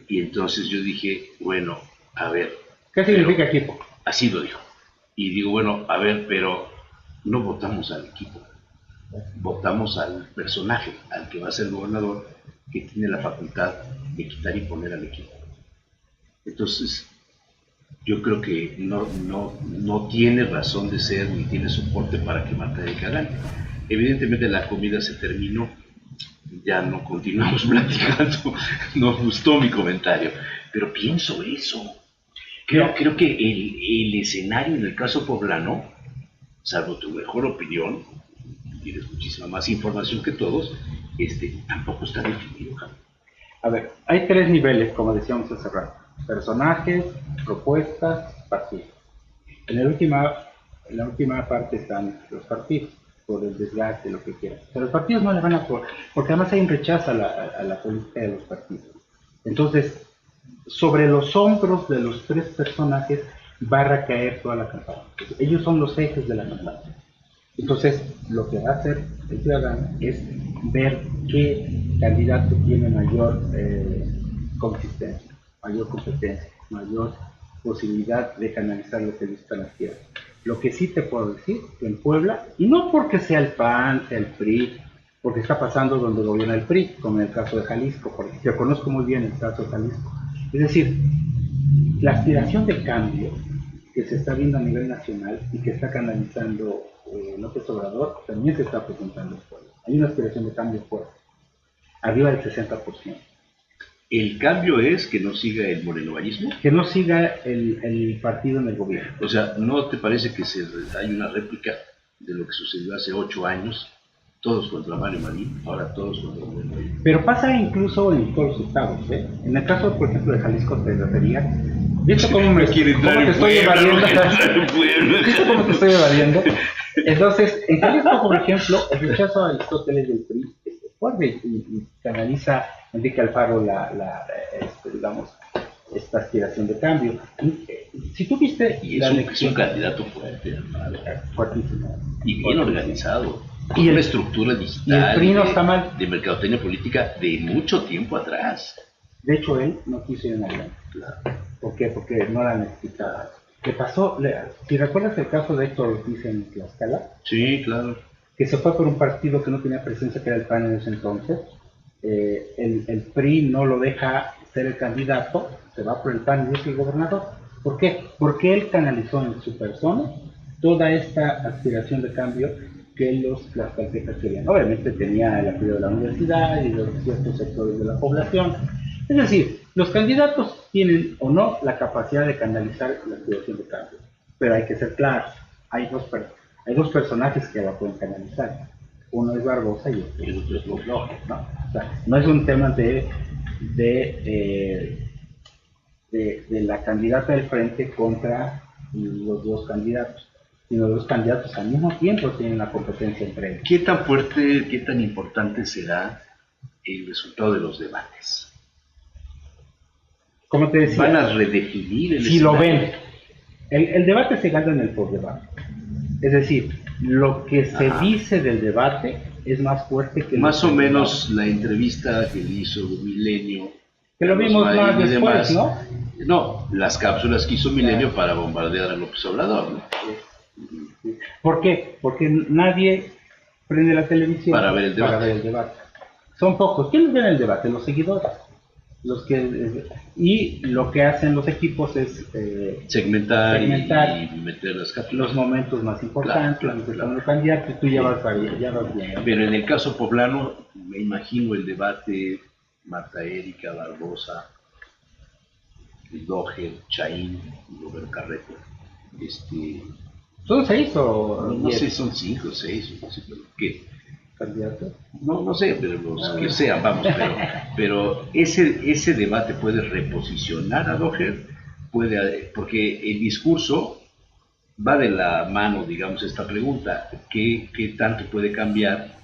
Y entonces yo dije, bueno, a ver. ¿Qué significa equipo? Así lo dijo. Y digo, bueno, a ver, pero no votamos al equipo, votamos al personaje, al que va a ser el gobernador, que tiene la facultad de quitar y poner al equipo. Entonces, yo creo que no tiene razón de ser ni tiene soporte para que Marta Erika gane. Evidentemente la comida se terminó, ya no continuamos platicando, nos gustó mi comentario, pero pienso eso. Creo que el escenario en el caso poblano, salvo tu mejor opinión, tienes muchísima más información que todos, tampoco está definido. A ver, hay tres niveles, como decíamos hace rato: personajes, propuestas, partidos. En la última parte están los partidos, por el desgaste, lo que quieras. Pero los partidos no le van a porque además hay un rechazo a la política de los partidos. Entonces, sobre los hombros de los tres personajes va a recaer toda la campaña. Ellos son los ejes de la campaña. Entonces, lo que va a hacer el ciudadano es ver qué candidato tiene mayor consistencia, mayor competencia, mayor posibilidad de canalizar lo que necesita la tierra. Lo que sí te puedo decir, que en Puebla, y no porque sea el PAN, sea el PRI, porque está pasando donde gobierna el PRI, como en el caso de Jalisco, porque yo conozco muy bien el caso de Jalisco. Es decir, la aspiración de cambio que se está viendo a nivel nacional y que está canalizando López Obrador, también se está presentando en Puebla. Hay una aspiración de cambio fuerte, arriba del 60%. El cambio es que no siga el morenovallismo. Que no siga el partido en el gobierno. O sea, ¿no te parece que hay una réplica de lo que sucedió hace 8 años? Todos contra Mario Marín, ahora todos contra Mario. Pero pasa incluso en todos los estados, ¿eh? En el caso, por ejemplo, de Jalisco, te refería. ¿Viste cómo me quiere entrar cómo te estoy evadiendo? ¿Viste cómo te estoy evadiendo? Entonces, en Jalisco, por ejemplo, el rechazo a Aristóteles del PRI es fuerte y canaliza Enrique Alfaro digamos, esta aspiración de cambio. Si tú viste y es un candidato fuerte, hermano. Fuertísimo. Y bien organizado. Y una estructura digital. Y el PRI no está mal. De mercadotecnia política de mucho tiempo atrás. De hecho, él no quiso ir en adelante. Claro. ¿Por qué? Porque no la necesitaba. ¿Qué pasó? Si recuerdas el caso de Héctor Ortiz en Tlaxcala. Sí, claro. Que se fue por un partido que no tenía presencia, que era el PAN en ese entonces. El PRI no lo deja ser el candidato, se va por el PAN y es el gobernador. ¿Por qué? Porque él canalizó en su persona toda esta aspiración de cambio que los tlaxcaltecas querían. Obviamente tenía el apoyo de la universidad y de ciertos sectores de la población. Es decir, los candidatos tienen o no la capacidad de canalizar la aspiración de cambio, pero hay que ser claros, hay dos personajes que la pueden canalizar. uno es Barbosa y el otro es Loje, ¿no? O sea, no es un tema de, de la candidata del frente contra los dos candidatos, sino los dos candidatos al mismo tiempo tienen la competencia entre ellos. ¿Qué tan fuerte, qué tan importante será el resultado de los debates? Como te decía, ¿Van a redefinir el si lo escenario? ven, el debate se gana en el postdebate. Es decir, lo que se Ajá. dice del debate es más fuerte que Más lo o que menos la entrevista que le hizo Milenio. que lo vimos Marín más y después, demás. ¿no? No, las cápsulas que hizo Milenio para bombardear a López Obrador, ¿no? ¿Por qué? Porque nadie prende la televisión Para ver el debate. debate. Son pocos. ¿Quiénes ven el debate? Los seguidores. Los que, y lo que hacen los equipos es Segmentar. segmentar Y meter las cápsulas. los momentos más importantes, Claro, claro. los candidatos, y tú ya vas bien. Pero en el caso poblano, me imagino el debate Marta Erika, Barbosa, Doge, Chaín, Roberto Carreto. ¿Son 6 o No 10 sé, son 5 o 6, no sé, pero ¿qué? candidatos? No sé, pero los que sean, vamos, pero ese debate puede reposicionar a Doher, porque el discurso va de la mano, digamos, esta pregunta, ¿qué tanto puede cambiar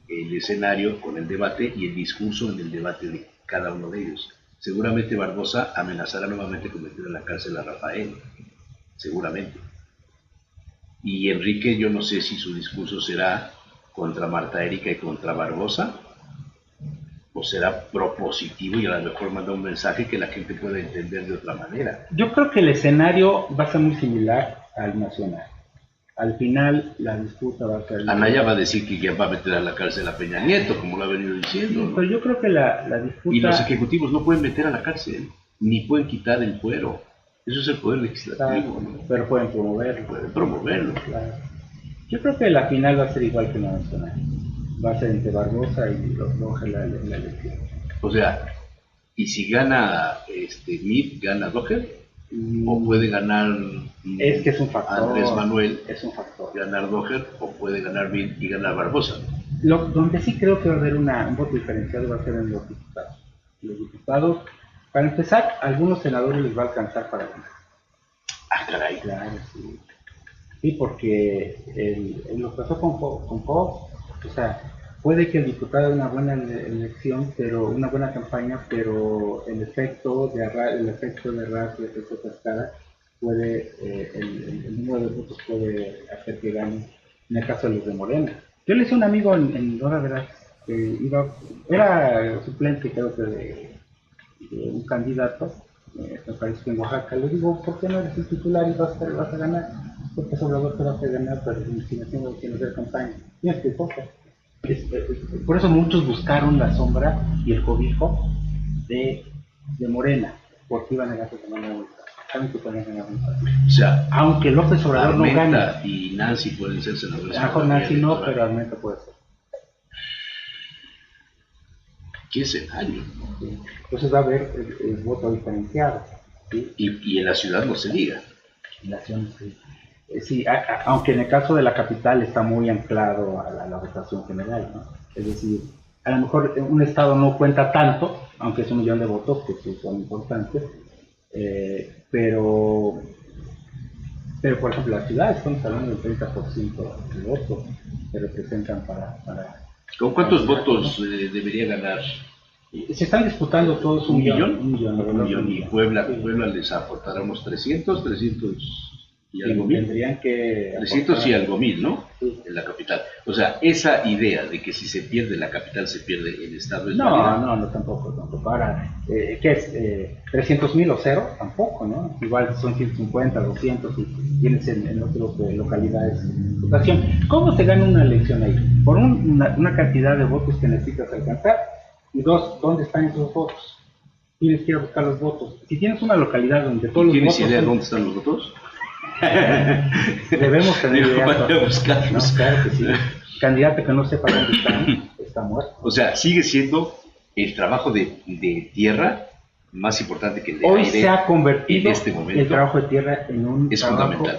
el escenario con el debate y el discurso en el debate de cada uno de ellos? Seguramente Barbosa amenazará nuevamente con meter a la cárcel a Rafael, seguramente. Y Enrique, yo no sé si su discurso será contra Marta Erika y contra Barbosa, o será propositivo y a lo mejor manda un mensaje que la gente pueda entender de otra manera. Yo creo que el escenario va a ser muy similar al nacional. Al final, la disputa va a ser... Anaya va a decir que ya va a meter a la cárcel a Peña Nieto, como lo ha venido diciendo, ¿no? Pero yo creo que la disputa... Y los ejecutivos no pueden meter a la cárcel, ni pueden quitar el fuero. Eso es el poder legislativo, ¿no? Pero pueden promoverlo. Pueden promoverlo. Claro. Yo creo que la final va a ser igual que la nacional. Va a ser entre Barbosa y Loje la elección. O sea, y si gana Meade, gana Doher, o puede ganar Es que es un factor. Andrés Manuel, es un factor. ganar Doher, o puede ganar Meade y ganar Barbosa. Donde sí creo que va a haber un voto diferenciado va a ser en los diputados. Los diputados, para empezar, a algunos senadores les va a alcanzar para ganar. Ah, caray. Claro, sí. Sí, porque lo que pasó con Fox, o sea, puede que el diputado haga una buena elección, pero una buena campaña, pero el efecto de arrastre, el efecto cascada, puede, el número de votos puede hacer que gane, en el caso de los de Morena. Yo le hice un amigo en Dora Verás, que era suplente, creo que de un candidato, me parece que en Oaxaca. Le digo, ¿por qué no eres el titular y vas a ganar? Porque Obrador te vas a ganar, pero sin hacer campaña. Tienes que cosa. Por eso muchos buscaron la sombra y el cobijo de Morena, porque iban a ganar de manera muy fácil. Saben que pueden ganar muy fácil. O sea, Aunque López Obrador no gane. Armenta y Nancy pueden ser senadores. A lo mejor Nancy no, pero Armenta puede ser. ¿Qué escenario? Sí. Entonces va a haber el voto diferenciado. ¿Sí? Y en la ciudad no se diga. Sí. Sí, aunque en el caso de la capital está muy anclado a la votación general, ¿no? Es decir, a lo mejor un estado no cuenta tanto, aunque es 1 millón de votos, que sí son importantes, pero por ejemplo la ciudad, estamos hablando del 30% de votos que representan para ¿Con cuántos votos debería ganar? Se están disputando todos ¿Un millón? Un millón. Y Puebla les aportará unos 300 y algo mil. Tendrían que 300 y algo mil, ¿no? Sí. En la capital. O sea, esa idea de que si se pierde la capital se pierde el estado es válida. No, tampoco. Ahora, ¿qué es? ¿300,000 o cero? Tampoco, ¿no? Igual son 150, 200 y tienes en otras localidades votación. ¿Cómo se gana una elección ahí? Por una cantidad de votos que necesitas alcanzar y dos, ¿dónde están esos votos? Tienes que ir a buscar los votos. Si tienes una localidad donde todos los votos... ¿Tienes idea de dónde están los votos? Debemos tener idea. Para buscarlos. No, claro que sí. Candidato que no sepa dónde está muerto. O sea, sigue siendo el trabajo de tierra más importante que el de Hoy aire. se ha convertido en este momento el trabajo de tierra en un es trabajo fundamental.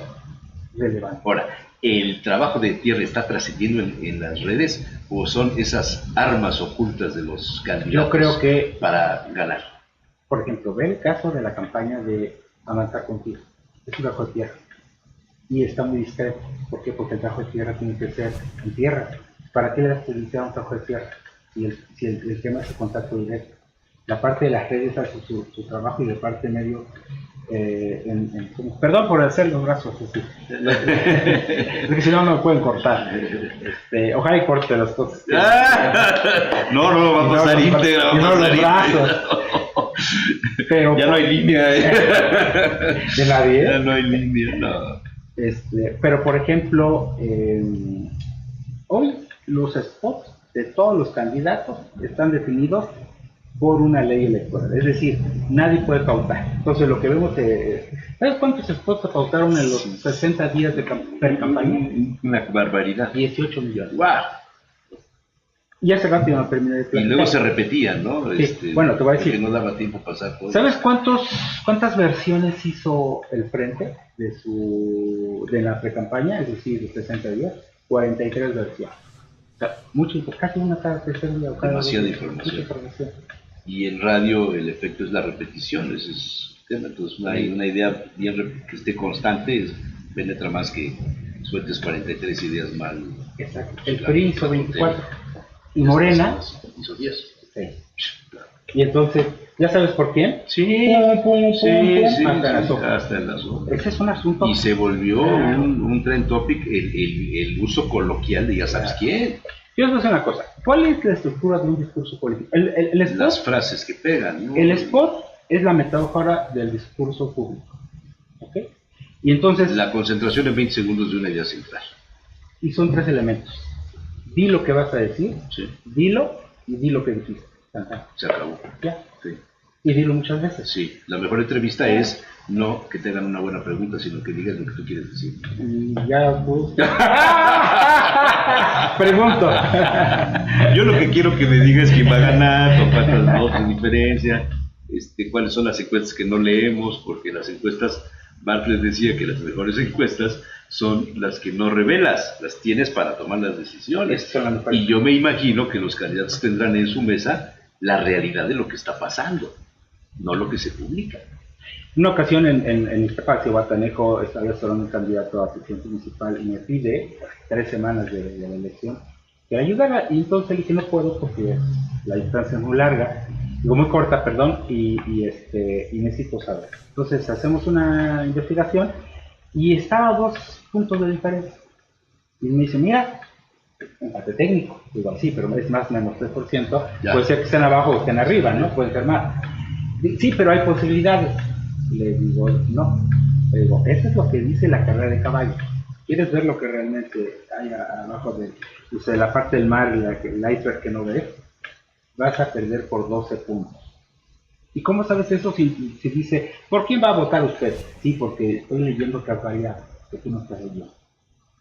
relevante. Ahora, ¿el trabajo de tierra está trascendiendo en las redes o son esas armas ocultas de los candidatos Yo creo que, para ganar? por ejemplo, ve el caso de la campaña de Avanzar Contigo. Es un trabajo de tierra y está muy discreto. ¿Por qué? Porque el trabajo de tierra tiene que ser en tierra. ¿Para qué le das publicidad a un trabajo de tierra? Si el tema es el contacto directo. La parte de las redes hace su trabajo y la parte medio perdón por hacer los brazos así. Porque si no me pueden cortar. Ojalá y corte las cosas. No, va a pasar íntegra. Va a no pasar los brazos. Pero ya no hay línea. ¿De nadie? Ya no hay línea, no. Pero por ejemplo, hoy los spots de todos los candidatos están definidos por una ley electoral, es decir, nadie puede pautar. Entonces lo que vemos ¿sabes cuántos spots se pautaron en los 60 días de campaña? Una barbaridad. 18 millones. ¡Wow! Y hace rato no terminé de platicar. Y luego se repetían, ¿no? Sí. Bueno, te voy a decir. Que no daba tiempo a pasar todo. ¿Sabes cuántas versiones hizo el Frente de la pre-campaña? Es decir, de 60 días. 43 versiones. O sea, casi una cada tercer día. Demasiada información. Y en radio el efecto es la repetición, ese es el tema. Entonces una idea bien que esté constante penetra más que sueltes 43 ideas mal. Exacto. El PRI hizo 24 y Morena hizo 10. Sí. Y entonces, ¿ya sabes por quién? Sí, hasta el asunto. Ese es un asunto. Y se volvió un trend topic el uso coloquial de ya sabes quién. Yo os voy a decir una cosa. ¿Cuál es la estructura de un discurso político? El spot, las frases que pegan, ¿no? El spot es la metáfora del discurso público. ¿Ok? Y entonces... La concentración en 20 segundos de una idea central. Y son 3 elementos. Di lo que vas a decir, sí. Dilo y di lo que dijiste. Se acabó. Ya. Sí. Y dilo muchas veces. Sí. La mejor entrevista es no que te hagan una buena pregunta, sino que digas lo que tú quieres decir. Ya, pues... Pregunto. Yo lo que quiero que me digas es quién va a ganar, con cuántas votos de diferencia, cuáles son las encuestas que no leemos, porque las encuestas, Bartlett decía que las mejores encuestas son las que no revelas, las tienes para tomar las decisiones. Y yo me imagino que los candidatos tendrán en su mesa la realidad de lo que está pasando, no lo que se publica. Una ocasión en Iztapalapa, Guatanejo, estaba un candidato a presidente municipal y me pide 3 semanas de la elección que le ayudara, y entonces le dije no puedo porque la distancia es muy larga, digo muy corta, perdón, y necesito saber. Entonces hacemos una investigación y estaba a 2 puntos de diferencia. Y me dice, mira, empate técnico. Digo, sí, pero es más o menos 3%. Ya. Puede ser que estén abajo o estén arriba, ¿no? Pueden ser más. Sí, pero hay posibilidades. Le digo, no. Le digo, eso es lo que dice la carrera de caballo. ¿Quieres ver lo que realmente hay abajo de la parte del mar, el iceberg que no ves? Vas a perder por 12 puntos. ¿Y cómo sabes eso si dice, ¿por quién va a votar usted? Sí, porque estoy leyendo casualidad, que tú no estás leyendo.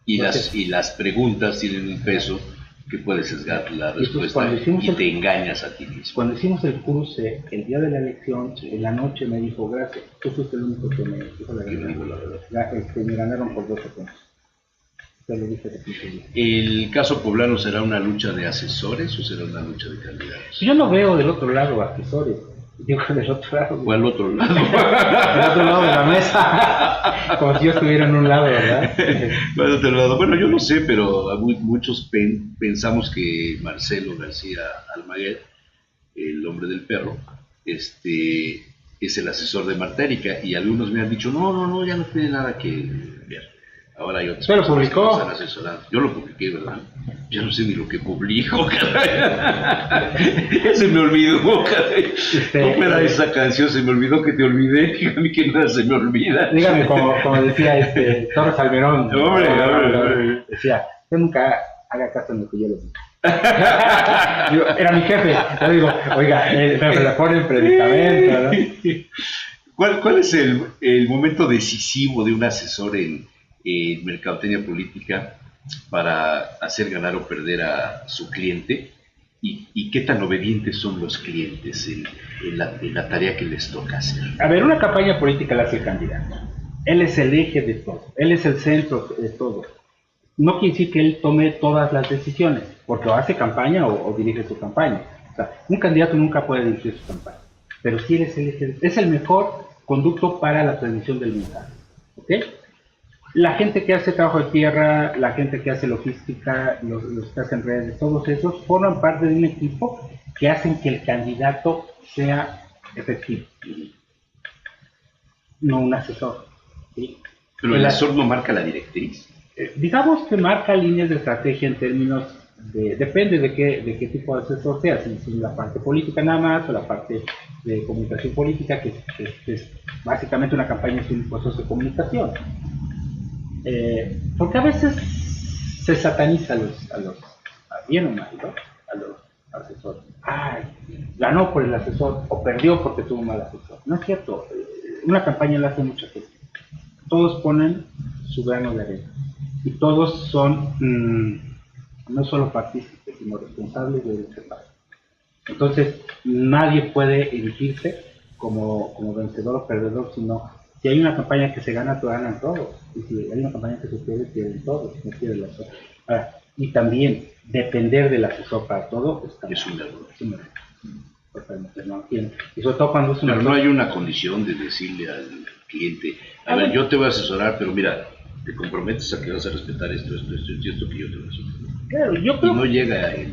Y las preguntas tienen un peso que puede sesgar la respuesta y te engañas a ti mismo. Cuando hicimos el cruce, el día de la elección, en la noche me dijo, gracias, tú fuiste el único que me dijo la verdad. Me ganaron por 12 puntos. Te lo dije ¿El caso poblano será una lucha de asesores o será una lucha de candidatos? Yo no veo del otro lado asesores. Digo, del otro lado. ¿Cuál otro lado? Del otro lado de la mesa. Como si yo estuviera en un lado, ¿verdad? ¿Cuál otro lado? Bueno, yo no sé, pero muchos pensamos que Marcelo García Almaguer, el hombre del perro, es el asesor de Marta Erika, y algunos me han dicho, no, ya no tiene nada que ver. Ahora hay otras personas publicó. Que están asesorando. Yo lo publiqué, ¿verdad? Yo no sé ni lo que publico, caray. Ya se me olvidó, caray. ¿Cómo era esa canción? Se me olvidó que te olvidé. Dígame que nada se me olvida. Dígame, como decía Torres Almerón. Hombre. Decía, yo nunca haga caso en lo que yo le digo. Era mi jefe. Yo digo, oiga, me la pone en predicamento, ¿no? ¿Cuál es el momento decisivo de un asesor en mercadotecnia política para hacer ganar o perder a su cliente, y qué tan obedientes son los clientes en la tarea que les toca hacer? A ver, una campaña política la hace el candidato. Él es el eje de todo, él es el centro de todo. no quiere decir que él tome todas las decisiones, porque o hace campaña o dirige su campaña. O sea, un candidato nunca puede dirigir su campaña, pero sí es el mejor conducto para la transmisión del mensaje. ¿Ok? La gente que hace trabajo de tierra, la gente que hace logística, los que hacen redes, todos esos forman parte de un equipo que hacen que el candidato sea efectivo, no un asesor. ¿Sí? Pero el asesor no marca la directriz. Digamos que marca líneas de estrategia en términos de, depende de qué tipo de asesor sea, si la parte política nada más o la parte de comunicación política, que es básicamente una campaña, es un proceso de comunicación. Porque a veces se sataniza a bien o mal, ¿no? A los asesores. Ay, ganó por el asesor o perdió porque tuvo un mal asesor. No es cierto. Una campaña la hace mucha gente. Todos ponen su grano de arena y todos son no solo partícipes, sino responsables de ese paso. Entonces, nadie puede erigirse como vencedor o perdedor, sino si hay una campaña que se gana, ganan todos. Y si hay una campaña que se pierde, pierden todos. No pierde el asesor. Ahora, y también depender del asesor para todo es un error. Totalmente, no tiene. Y sobre todo cuando es una. Pero no hay una condición de decirle al cliente, a ver, yo te voy a asesorar, pero mira, te comprometes a que vas a respetar esto que yo te voy a asesorar. Claro, yo creo. Y no llega el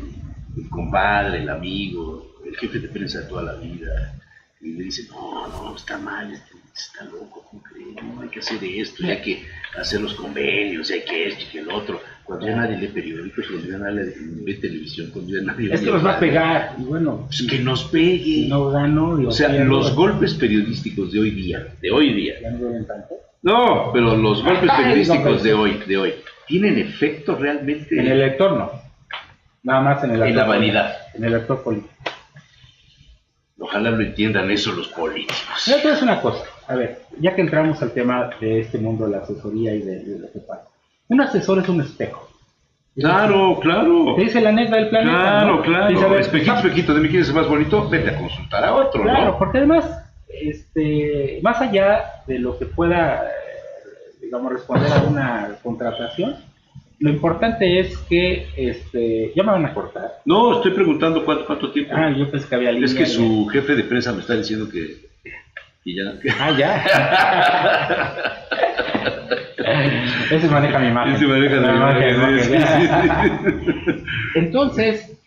compadre, el amigo, el jefe de prensa de toda la vida, y le dice, no, está mal, está loco, ¿cómo crees? No, hay que hacer esto, hay que hacer los convenios, hay que esto y que el otro. Cuando ya nadie lee periódicos, cuando ya nadie ve televisión, cuando ya nadie... Es que nos va a pegar, y bueno... Pues que nos pegue. Si no gano... O sea, los golpes periodísticos de hoy día... ¿Ya no duelen tanto? No, pero los golpes periodísticos de hoy, ¿tienen efecto realmente? En el lector no. Nada más en el lector. En la vanidad. En el lector político. Ojalá lo entiendan eso los políticos. Esto es una cosa. A ver, ya que entramos al tema de este mundo de la asesoría y de lo que pasa. Un asesor es un espejo. Claro. Te dice la neta del planeta. Claro. Dice, a ver, espejito, de mí quieres ser más bonito, vete a consultar a otro, claro, ¿no? porque además, más allá de lo que pueda, digamos, responder a una contratación, lo importante es que, ya me van a cortar. No, estoy preguntando cuánto tiempo. Yo pensé que había línea. Es que su jefe de prensa me está diciendo que ya. Ya. Ese maneja mi imagen. Entonces,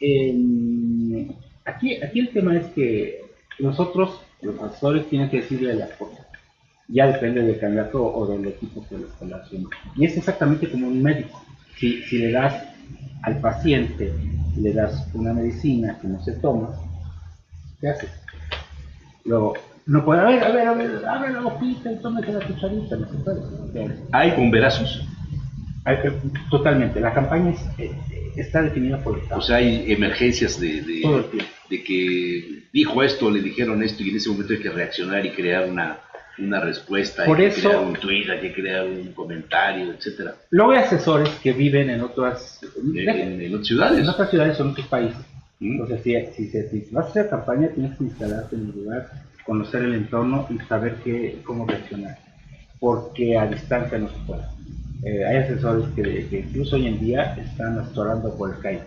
aquí el tema es que nosotros, los asesores, tienen que decirle las cosas. Ya depende del candidato o del equipo que lo está haciendo. Y es exactamente como un médico. Si le das al paciente, le das una medicina que no se toma, ¿qué haces? No puede, a ver, abre la boquita y tómese la cucharita, no se puede. ¿Hay bomberazos? Totalmente, la campaña está definida por el Estado. O sea, hay emergencias todo el tiempo. De que dijo esto, le dijeron esto, y en ese momento hay que reaccionar y crear una respuesta, por hay eso, que crear un tweet, hay que crear un comentario, etcétera. Luego hay asesores que viven en otras ciudades. En otras ciudades o en otros países. Entonces, si vas a hacer campaña, tienes que instalarte en el lugar, conocer el entorno y saber cómo reaccionar. Porque a distancia no se puede. Hay asesores que incluso hoy en día están asesorando por Skype,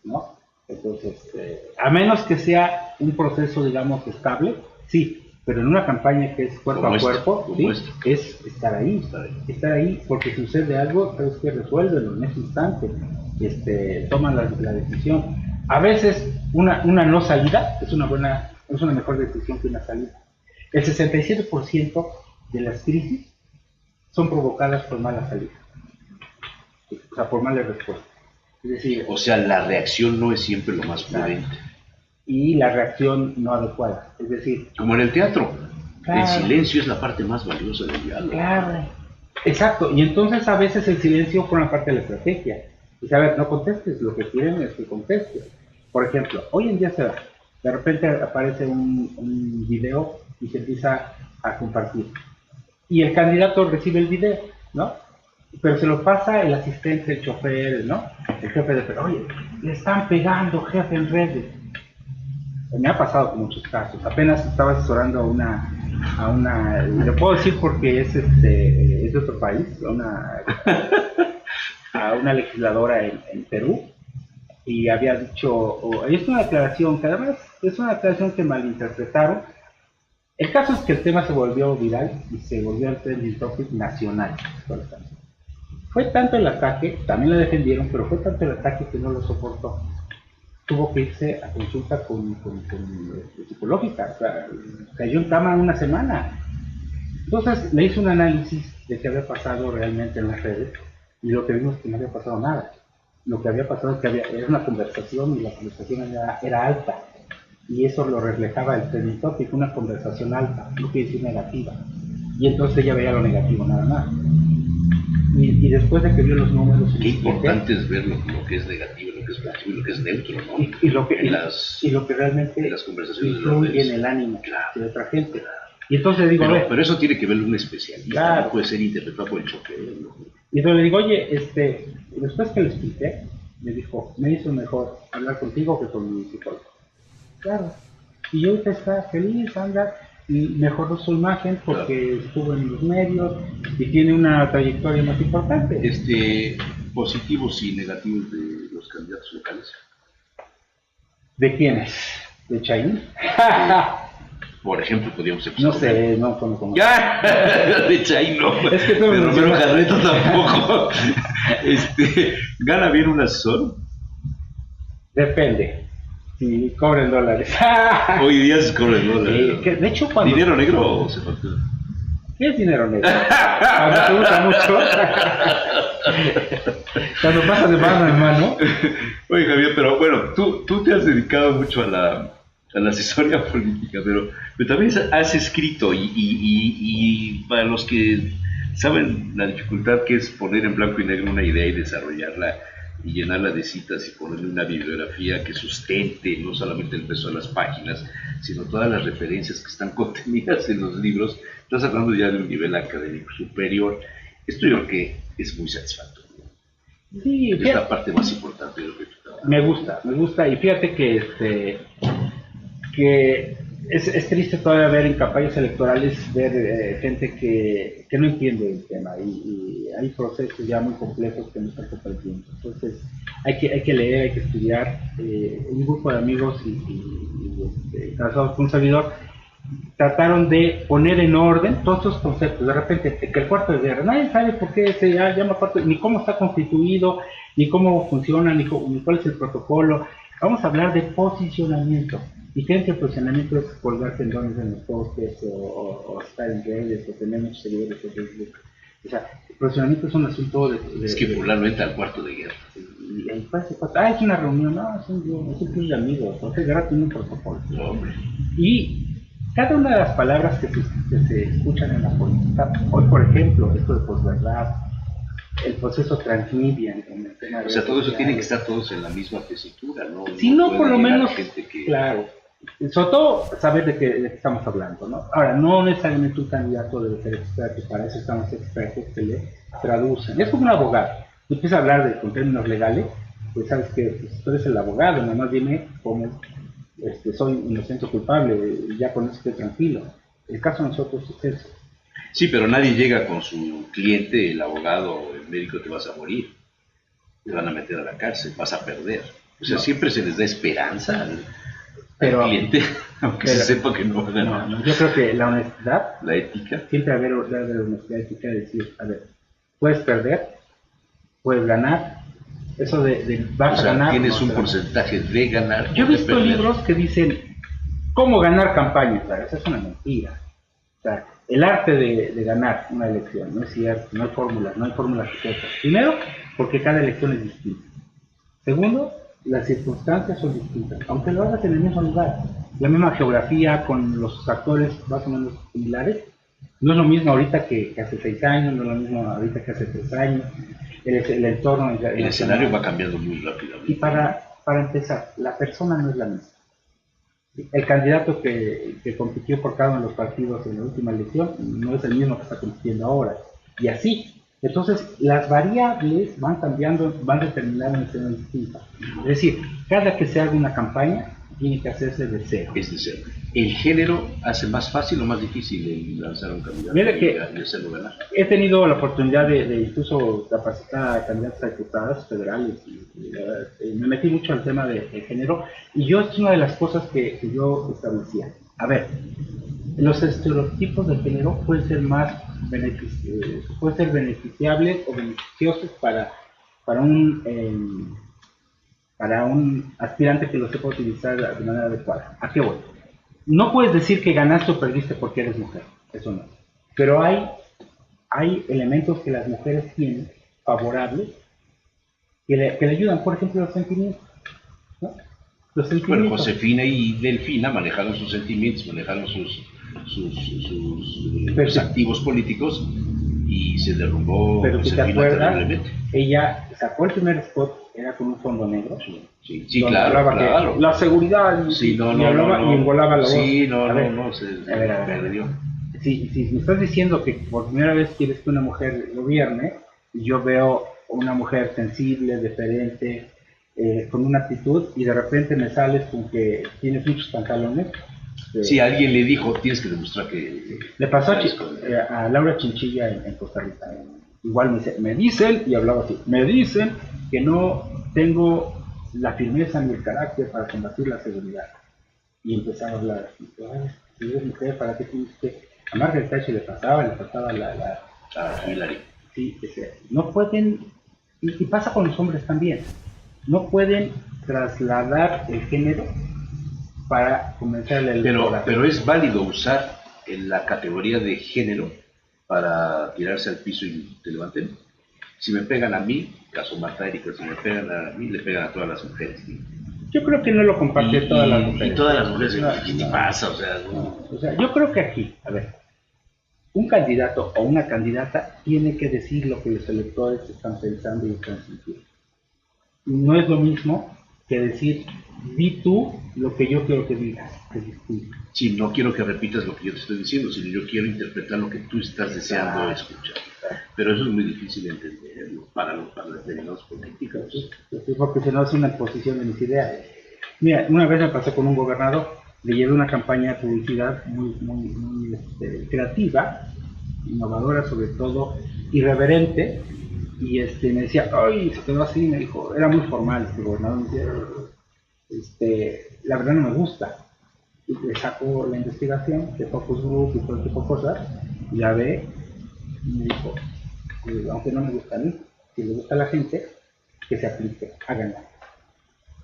¿no? Entonces, a menos que sea un proceso, digamos, estable, sí, pero en una campaña que es cuerpo a cuerpo, ¿sí? Es estar ahí, porque si sucede algo, sabes que resuélvelo en ese instante, toman la decisión. A veces una no salida es una mejor decisión que una salida. El 67% de las crisis son provocadas por mala salida, o sea, por mala respuesta. Es decir, o sea, la reacción no es siempre lo más prudente. Y la reacción no adecuada, es decir... Como en el teatro, claro, el silencio es la parte más valiosa del diálogo. Claro, exacto, y entonces a veces el silencio forma parte de la estrategia. Dice, a ver, no contestes, lo que quieren es que contestes. Por ejemplo, hoy en día de repente aparece un video y se empieza a compartir. Y el candidato recibe el video, ¿no? Pero se lo pasa el asistente, el chofer, ¿no? El jefe de... Oye, le están pegando, jefe, en redes. Me ha pasado con muchos casos. Apenas estaba asesorando a una, lo puedo decir porque es de otro país, a una legisladora en Perú y había dicho, es una declaración que además es una declaración que malinterpretaron. El caso es que el tema se volvió viral y se volvió el trending topic nacional, por ejemplo. Fue tanto el ataque, también la defendieron, pero fue tanto el ataque que no lo soportó. Tuvo que irse a consulta con psicológica, o sea, cayó en cama una semana. Entonces le hice un análisis de qué había pasado realmente en las redes y lo que vimos es que no había pasado nada. Lo que había pasado es que era una conversación y la conversación era alta y eso lo reflejaba el trending topic, una conversación alta, no quiere decir negativa. Y entonces ella veía lo negativo nada más. Y después de que vio los números... Qué importante es ver lo que es negativo, lo que es positivo y lo que es neutro, ¿no? Y lo que realmente en las conversaciones influye en el ánimo de otra gente. Claro. Y entonces digo... Pero eso tiene que verlo un especialista, claro. No puede ser interpretado por el choque. Y entonces le digo, oye, después que le expliqué, me dijo, me hizo mejor hablar contigo que con mi psicólogo. Claro. Y ahorita está feliz, anda... y mejoró su imagen porque estuvo en los medios y tiene una trayectoria más importante. Positivos y negativos de los candidatos locales. ¿De quiénes? ¿De Chaín? Por ejemplo, podríamos empezar. No sé, no conozco. ¡Ya! De Chaín no. Es que todo de Romero Carreto tampoco. ¿Gana bien un asesor? Depende. Si cobran dólares. Hoy día se cobran dólares. De hecho, cuando... ¿Dinero negro o se factura? ¿Qué es dinero negro? Cuando te gusta mucho. Cuando pasa de mano en mano. Oye, Javier, pero bueno, tú te has dedicado mucho a la asesoría política, pero también has escrito y para los que saben la dificultad que es poner en blanco y negro una idea y desarrollarla y llenarla de citas y ponerle una bibliografía que sustente no solamente el peso de las páginas, sino todas las referencias que están contenidas en los libros. Estás hablando ya de un nivel académico superior. Esto yo creo que es muy satisfactorio. Sí, es la parte más importante de lo que tú trabajas. Me gusta, y fíjate que es triste todavía ver en campañas electorales gente que no entiende el tema y hay procesos ya muy complejos que no están comprendiendo. Entonces hay que leer, hay que estudiar. Un grupo de amigos y casados con un servidor trataron de poner en orden todos estos conceptos. De repente, que el cuarto de guerra, nadie sabe por qué se llama cuarto, ni cómo está constituido, ni cómo funciona, ni cuál es el protocolo. Vamos a hablar de posicionamiento. Y creen que el posicionamiento es colgar tendones en los postes o estar en redes o tener muchos seguidores en Facebook. O sea, el posicionamiento es un asunto de es que popularmente al cuarto de guerra. Es una reunión, no, es un club de amigos. Entonces, guerra tiene un protocolo. Hombre. Y cada una de las palabras que se escuchan en la política, hoy por ejemplo, esto de posverdad, el proceso transmedia en el tema de... O sea, todo eso tiene que estar todos en la misma tesitura, ¿no? Si no, por lo menos, que... claro, sobre todo saber de qué estamos hablando, ¿no? Ahora, no necesariamente un candidato debe ser experto, para eso están los expertos que le traducen. Es como un abogado, tú empiezas a hablar con términos legales, pues sabes que pues, tú eres el abogado, nada más dime cómo... soy inocente o culpable, ya con eso estoy tranquilo. El caso de nosotros es eso. Sí, pero nadie llega con su cliente, el abogado o el médico, te vas a morir, te van a meter a la cárcel, vas a perder. O sea, siempre se les da esperanza al cliente, aunque se sepa que no va a ganar. No, yo creo que la honestidad, la ética, siempre haber de la honestidad ética, decir, a ver, puedes perder, puedes ganar. Eso de vas a ganar. Tienes un porcentaje de ganar. Yo he visto libros que dicen cómo ganar campañas, ¿sabes? Esa es una mentira. O sea, el arte de ganar una elección no es cierto, no hay fórmulas secretas. Primero, porque cada elección es distinta. Segundo, las circunstancias son distintas, aunque lo hagas en el mismo lugar, la misma geografía, con los actores más o menos similares. No es lo mismo ahorita que hace 6 años, no es lo mismo ahorita que hace 3 años. El entorno... El escenario va cambiando muy rápidamente. Y para empezar, la persona no es la misma. El candidato que compitió por cada uno de los partidos en la última elección no es el mismo que está compitiendo ahora. Y así. Entonces, las variables van cambiando, van determinando un escenario distinto. Es decir, cada que se haga una campaña, tiene que hacerse de cero. Es de cero. ¿El género hace más fácil o más difícil el lanzar un candidato Mira que y hacerlo ganar? he tenido la oportunidad de incluso capacitar a candidatos a diputados federales y me metí mucho al tema de género y yo es una de las cosas que yo establecía. A ver, los estereotipos de género pueden ser pueden ser beneficiables o beneficiosos para un aspirante que lo sepa utilizar de manera adecuada. ¿A qué voy? No puedes decir que ganaste o perdiste porque eres mujer, eso no. Pero hay elementos que las mujeres tienen favorables que le ayudan, por ejemplo, los sentimientos, ¿no? Los Bueno, sentimientos. Josefina y Delfina manejaron sus sentimientos, manejaron sus activos políticos y se derrumbó Pero si te Josefina acuerdas, terriblemente. ella sacó el primer spot, era con un fondo negro. Sí, donde claro, hablaba que claro. la seguridad Sí, y hablaba y engolaba la voz. Sí, A ver, se a ver. perdió. Si me estás diciendo que por primera vez quieres que una mujer gobierne, y yo veo una mujer sensible, deferente, con una actitud, y de repente me sales con que tienes muchos pantalones. Sí, alguien le dijo, tienes que demostrar que... Le pasó a Laura Chinchilla en Costa Rica. Igual me dicen, y hablaba así, me dicen que no tengo la firmeza ni el carácter para combatir la seguridad. Y empezaba a hablar así, si eres mujer, ¿para qué tienes que...? A Margaret Thatcher le pasaba A Hillary. Sí, no pueden, y pasa con los hombres también, no pueden trasladar el género para convencer al electorado. Pero es válido usar la categoría de género para tirarse al piso y te levanten. Si me pegan a mí, caso Marta Erika, si me pegan a mí, le pegan a todas las mujeres. ¿Sí? Yo creo que no lo comparte todas las mujeres. Y todas las mujeres, ¿qué te pasa? O sea, yo creo que aquí, a ver, un candidato o una candidata tiene que decir lo que los electores están pensando y están sintiendo. No es lo mismo que decir, di tú lo que yo quiero que digas, que es distinto. Sí, no quiero que repitas lo que yo te estoy diciendo, sino yo quiero interpretar lo que tú estás deseando escuchar. Pero eso es muy difícil de entenderlo para los determinados políticos. Porque si no es una exposición de mis ideas. Mira, una vez me pasó con un gobernador, le llevé una campaña de publicidad muy creativa, innovadora sobre todo, irreverente, y me decía, ay, se quedó así, me dijo, era muy formal este gobernador, me decía, la verdad no me gusta. Y le saco la investigación de focus group y todo ese tipo de cosas, y la ve, y me dijo, aunque no me gusta a mí, si le gusta a la gente, que se aplique, háganla.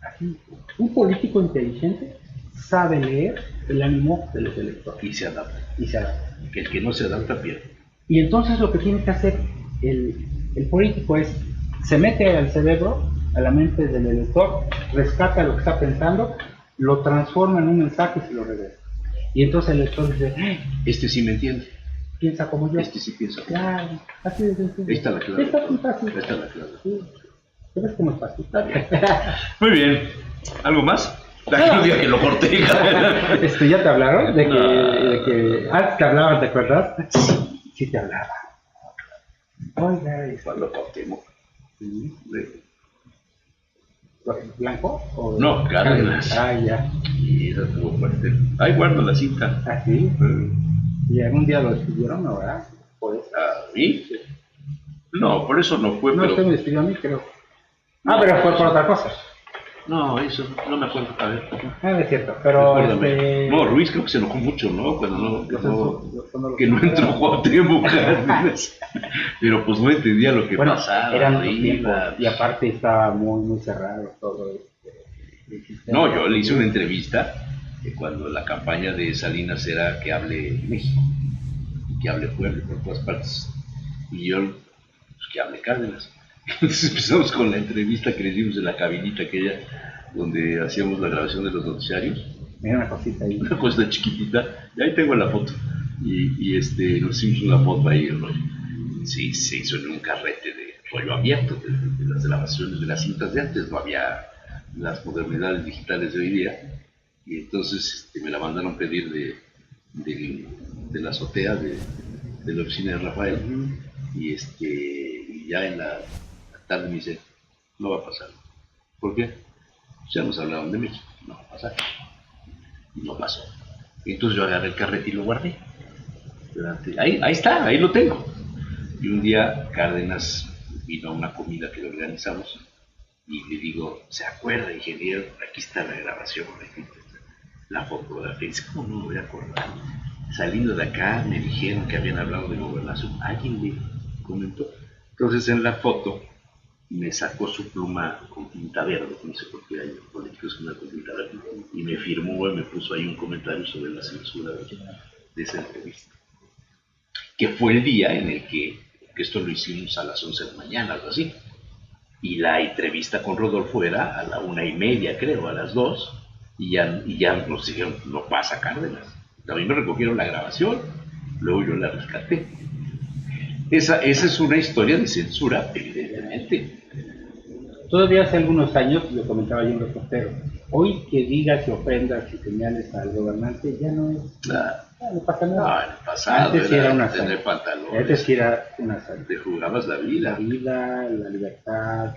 Así, un político inteligente sabe leer el ánimo de los electores. Y se adapta. Que el que no se adapta pierde. Y entonces lo que tiene que hacer el político es, se mete al cerebro, a la mente del elector, rescata lo que está pensando, lo transforma en un mensaje y se lo regresa. Y entonces el elector dice, este sí me entiende. Piensa como yo. Este sí piensa como yo. Claro, así de sencillo. Ahí está la clave. Está muy fácil. Ahí está la clave. Sí. ¿Ves cómo es fácil? Muy bien. ¿Algo más? No diga que lo corté. ¿Ya te hablaron? De que antes te hablaban, ¿te acuerdas? Sí te hablaba. Oiga, Cuando cortemos. ¿Blanco? ¿O no, Cárdenas. Ya. Y eso estuvo fuerte. Ahí guardo la cinta. ¿Ah, sí? ¿Y algún día lo despidieron, no, verdad? ¿A mí? Sí. No, por eso no fue. No, pero... usted me despidió a mí, creo. Pero fue por otra cosa. No, eso no me acuerdo. A ver. No es cierto, pero No, Ruiz creo que se enojó mucho, ¿no? Cuando que no entró Cuauhtémoc Cárdenas. Pero pues no entendía lo que pasaba. Eran tiempos, y aparte estaba muy cerrado todo No, yo le hice una entrevista cuando la campaña de Salinas era que hable México, que hable Puebla por todas partes. Y yo, pues, que hable Cárdenas. Entonces empezamos con la entrevista que le dimos en la cabinita aquella donde hacíamos la grabación de los noticiarios. Mira una cosita ahí. Una cosa chiquitita, y ahí tengo la foto. Y nos hicimos una foto ahí, ¿no? Sí, se hizo en un carrete de rollo abierto, de las grabaciones de las cintas de antes, no había las modernidades digitales de hoy día. Y entonces me la mandaron pedir de la azotea de la oficina de Rafael. Y ya en la tarde me dice, no va a pasar. ¿Por qué? Ya nos hablaban de México. no va a pasar. Y no pasó. Entonces yo agarré el carrete y lo guardé. Ahí está, ahí lo tengo. Y un día Cárdenas vino a una comida que le organizamos y le digo, ¿se acuerda, ingeniero? Aquí está la grabación, aquí está la fotografía. Dice, ¿cómo no me voy a acordar? Saliendo de acá me dijeron que habían hablado de gobernación. Alguien le comentó. Entonces en la foto me sacó su pluma con tinta verde, no sé por qué hay políticos con una tinta verde, y me firmó y me puso ahí un comentario sobre la censura de esa entrevista. Que fue el día en el que esto lo hicimos a las 11 de la mañana, algo así. Y la entrevista con Rodolfo era a la 1:30, creo, a las 2, y ya nos dijeron, no pasa Cárdenas. A mí me recogieron la grabación, luego yo la rescaté. Esa es una historia de censura, evidentemente. Todavía hace algunos años, lo comentaba yo en reportero, hoy que digas y ofendas y señales al gobernante ya no es, no pasa nada. No, en el pasado antes era una tener pantalones. Antes sí era una sal. Te jugabas la vida. La vida, la libertad,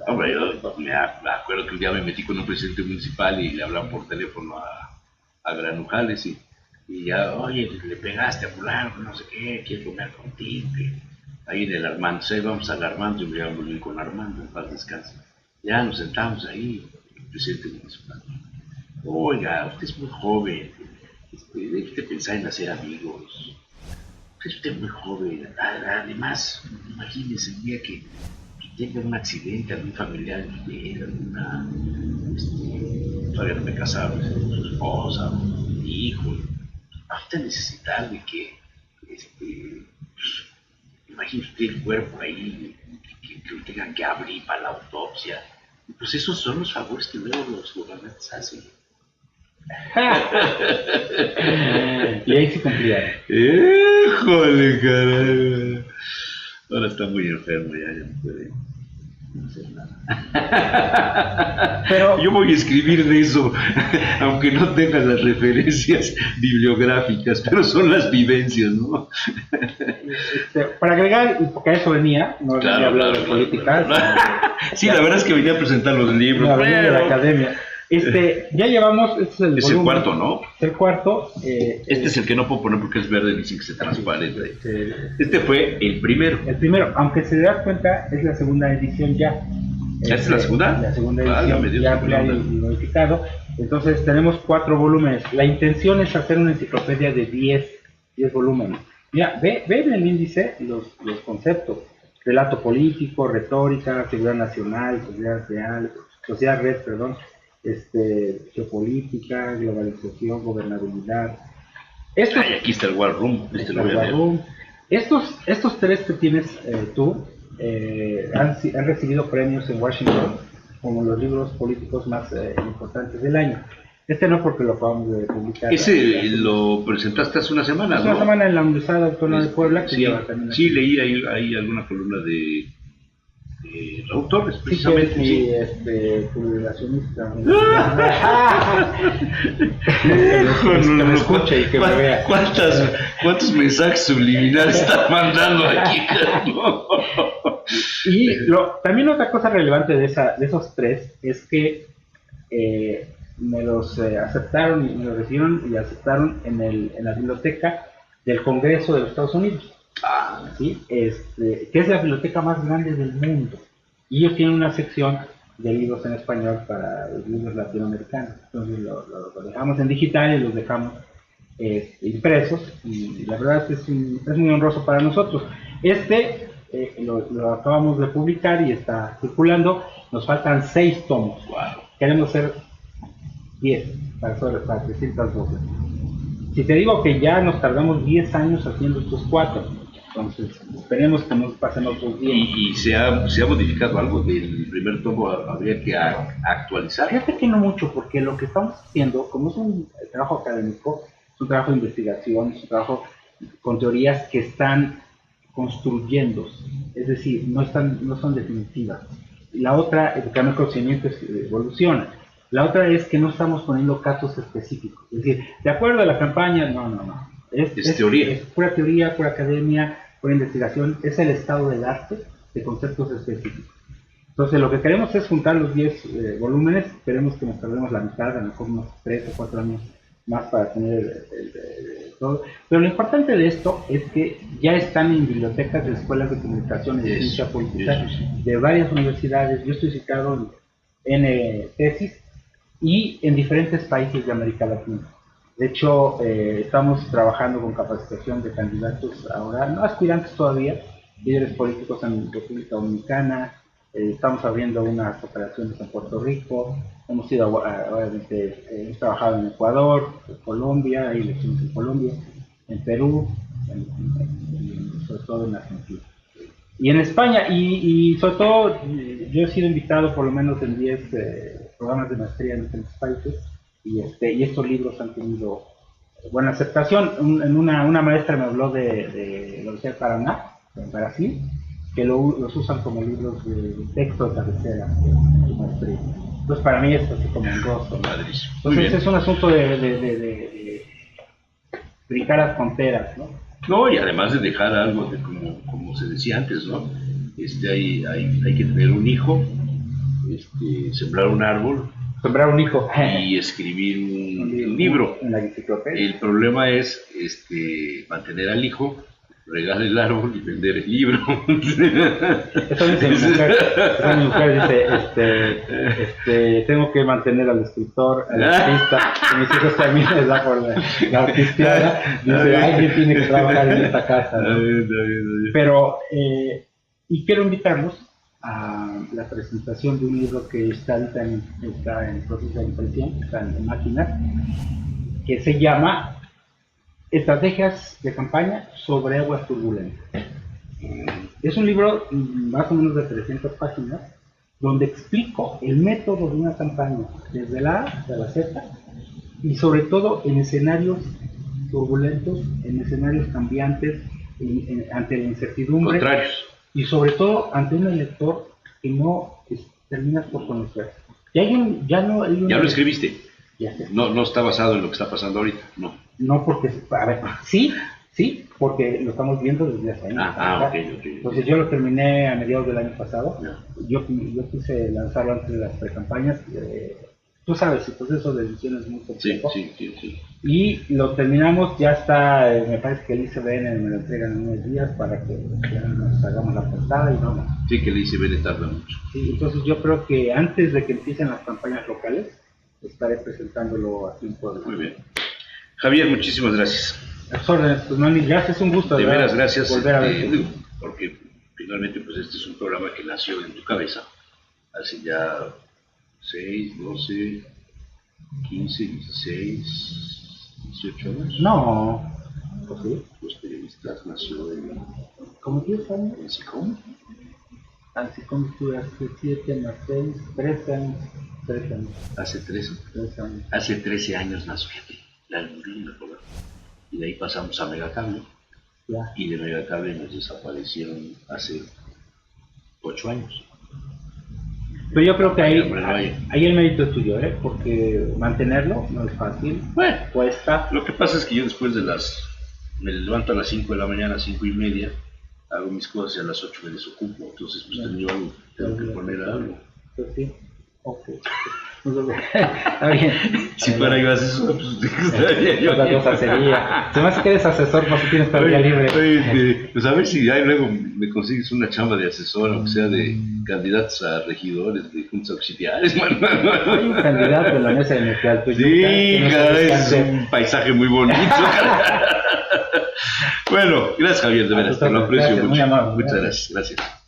Hombre, yo me acuerdo que un día me metí con un presidente municipal y le hablaban por teléfono a Granujales y ya, oye, le pegaste a fulano, no sé qué, quiere comer contigo, que ahí en el Armando, ahí vamos al Armando, y me iba a volver con Armando, en paz descanse. Ya nos sentamos ahí, el presidente municipal. Oiga, usted es muy joven, debe usted pensar en hacer amigos. Es usted muy joven, además, imagínese el día que tenga un accidente, algún familiar de alguna, todavía no me casaba, su esposa, un hijo, va a usted necesitar de que, imagine usted el cuerpo ahí, que lo tengan que abrir para la autopsia. Pues esos son los favores que luego los gobernantes hacen. Y ahí se cumplía. ¡Híjole, caray! Ahora está muy enfermo, ya no puede hacer nada. Pero yo voy a escribir de eso, aunque no tenga las referencias bibliográficas, pero son las vivencias, ¿no? Para agregar, porque a eso venía, no venía a hablar de política. Sí, la verdad es que venía a presentar los libros. No, venía de la academia. Ya llevamos, este es el volumen, el cuarto, ¿no? El cuarto. Este es el que no puedo poner porque es verde, dicen que se transparente. Este fue el primero. El primero, aunque se das cuenta, es la segunda edición ya. ¿Esta es la segunda? La segunda edición, ya ampliada y modificado. Entonces tenemos 4 volúmenes. La intención es hacer una enciclopedia de 10 volúmenes. Mira, ve en el índice los conceptos. Relato político, retórica, seguridad nacional, sociedad red, geopolítica, globalización, gobernabilidad. Aquí está el War Room. Estos 3 que tienes tú han recibido premios en Washington como los libros políticos más importantes del año. Este no, porque lo acabamos de publicar. Ese lo presentaste hace una semana, hace una semana en la Universidad Autónoma de Puebla. Que lleva también leí ahí alguna columna de Raúl Torres, precisamente. Sí, publicacionista. Que me escuche y que me vea. ¿Cuántos mensajes subliminales están mandando aquí? Y también otra cosa relevante de esos 3 es que me los aceptaron y me los recibieron y aceptaron en la biblioteca del Congreso de los Estados Unidos. ¿Sí? Que es la biblioteca más grande del mundo, y ellos tienen una sección de libros en español para los libros latinoamericanos. Entonces lo dejamos en digital y los dejamos impresos, y la verdad es muy honroso para nosotros. Lo acabamos de publicar y está circulando. Nos faltan 6 tomos. Queremos hacer 10 para 312. Si te digo que ya nos tardamos 10 años haciendo estos 4, entonces esperemos que nos pasen otros 10. ¿Y se ha modificado algo del primer tomo? ¿Habría que actualizar? Fíjate que no mucho, porque lo que estamos haciendo, como es un trabajo académico, es un trabajo de investigación, es un trabajo con teorías que están construyéndose, es decir, no son definitivas. La otra, el cambio de conocimiento evoluciona. La otra es que no estamos poniendo casos específicos. Es decir, de acuerdo a la campaña, no. Es teoría. Es pura teoría, pura academia, pura investigación. Es el estado del arte de conceptos específicos. Entonces lo que queremos es juntar los 10 volúmenes, queremos que nos tardemos la mitad, a lo mejor unos 3 o 4 años más para tener todo. Pero lo importante de esto es que ya están en bibliotecas de escuelas de comunicación y de ciencia política de varias universidades. Yo estoy citado en tesis y en diferentes países de América Latina. De hecho, estamos trabajando con capacitación de candidatos ahora, no aspirantes todavía, líderes políticos en República Dominicana. Estamos abriendo unas operaciones en Puerto Rico, hemos trabajado en Ecuador, en Colombia, hay elecciones en Colombia, en Perú, sobre todo en Argentina. Y en España, y sobre todo, yo he sido invitado por lo menos en 10 programas de maestría en diferentes países, y estos libros han tenido buena aceptación. Una maestra me habló de la Universidad de Paraná, en Brasil, que los usan como libros de texto de cabecera de maestría. Entonces para mí esto es como un gozo, ¿no? Entonces es un asunto de brincar las fronteras, ¿no? No, y además de dejar algo de como se decía antes, ¿no? Hay que tener un hijo, sembrar un árbol, y escribir un libro. En la enciclopedia. El problema es mantener al hijo, regar el árbol y vender el libro. Eso dice mi mujer. Mi mujer dice, tengo que mantener al escritor, al artista, y mis hijos también les da por la artisteada. Dice, alguien tiene que trabajar en esta casa, ¿no? Pero, y quiero invitarlos a la presentación de un libro que está en proceso de impresión, está en máquina, que se llama Estrategias de campaña sobre aguas turbulentas. Es un libro más o menos de 300 páginas donde explico el método de una campaña desde la A hasta la Z, y sobre todo en escenarios turbulentos, en escenarios cambiantes, ante la incertidumbre. Contrarios. Y sobre todo ante un elector que no terminas por conocer. Ya lo escribiste. Ya sé. No está basado en lo que está pasando ahorita, no. No, porque, a ver, sí, porque lo estamos viendo desde hace años. Okay. Entonces yo lo terminé a mediados del año pasado. No. Yo quise lanzarlo antes de las precampañas. Tú sabes, el proceso de edición es muy complejo. Sí. Y lo terminamos, ya está, me parece que el ICBN me lo entregan en unos días para que ya nos hagamos la portada y vamos. Sí, que el ICBN tarda mucho. Sí, entonces yo creo que antes de que empiecen las campañas locales, estaré presentándolo aquí en Puebla. Muy bien. Javier, muchísimas gracias. A sus órdenes, pues Manny, gracias, un gusto. De veras, gracias. Volver a verte. Porque finalmente pues este es un programa que nació en tu cabeza hace ya 6, 12, 15, 16, 18 años. No, pues sí. Los periodistas nació en... ¿Cómo 10 años? ¿En SICOM? Así como estuve hace 7 más 6, 13 años. 13 años. Hace 13. 13 años. Hace 13 años nació, fíjate, la alumna, y de ahí pasamos a Megacable. Ya. Y de Megacable nos desaparecieron hace 8 años. Pero yo creo que ahí el mérito es tuyo, porque mantenerlo no es fácil. Bueno, cuesta. Lo que pasa es que yo después me levanto a las 5 de la mañana, 5:30, hago mis cosas y a las 8 me desocupo. Entonces, pues tengo que poner algo. Pues sí. Ok. Está bien. Si fuera yo asesor, pues estaría yo. Otra cosa sería. Se me hace que eres asesor, pues si tienes todo el día libre. Pues a ver si ahí luego me consigues una chamba de asesor, aunque sea de candidatos a regidores, de juntas auxiliares. Hay un candidato en la mesa de Mercal. Sí, es un paisaje muy bonito. Bueno, gracias Javier, de veras, te lo aprecio mucho. Muchas gracias.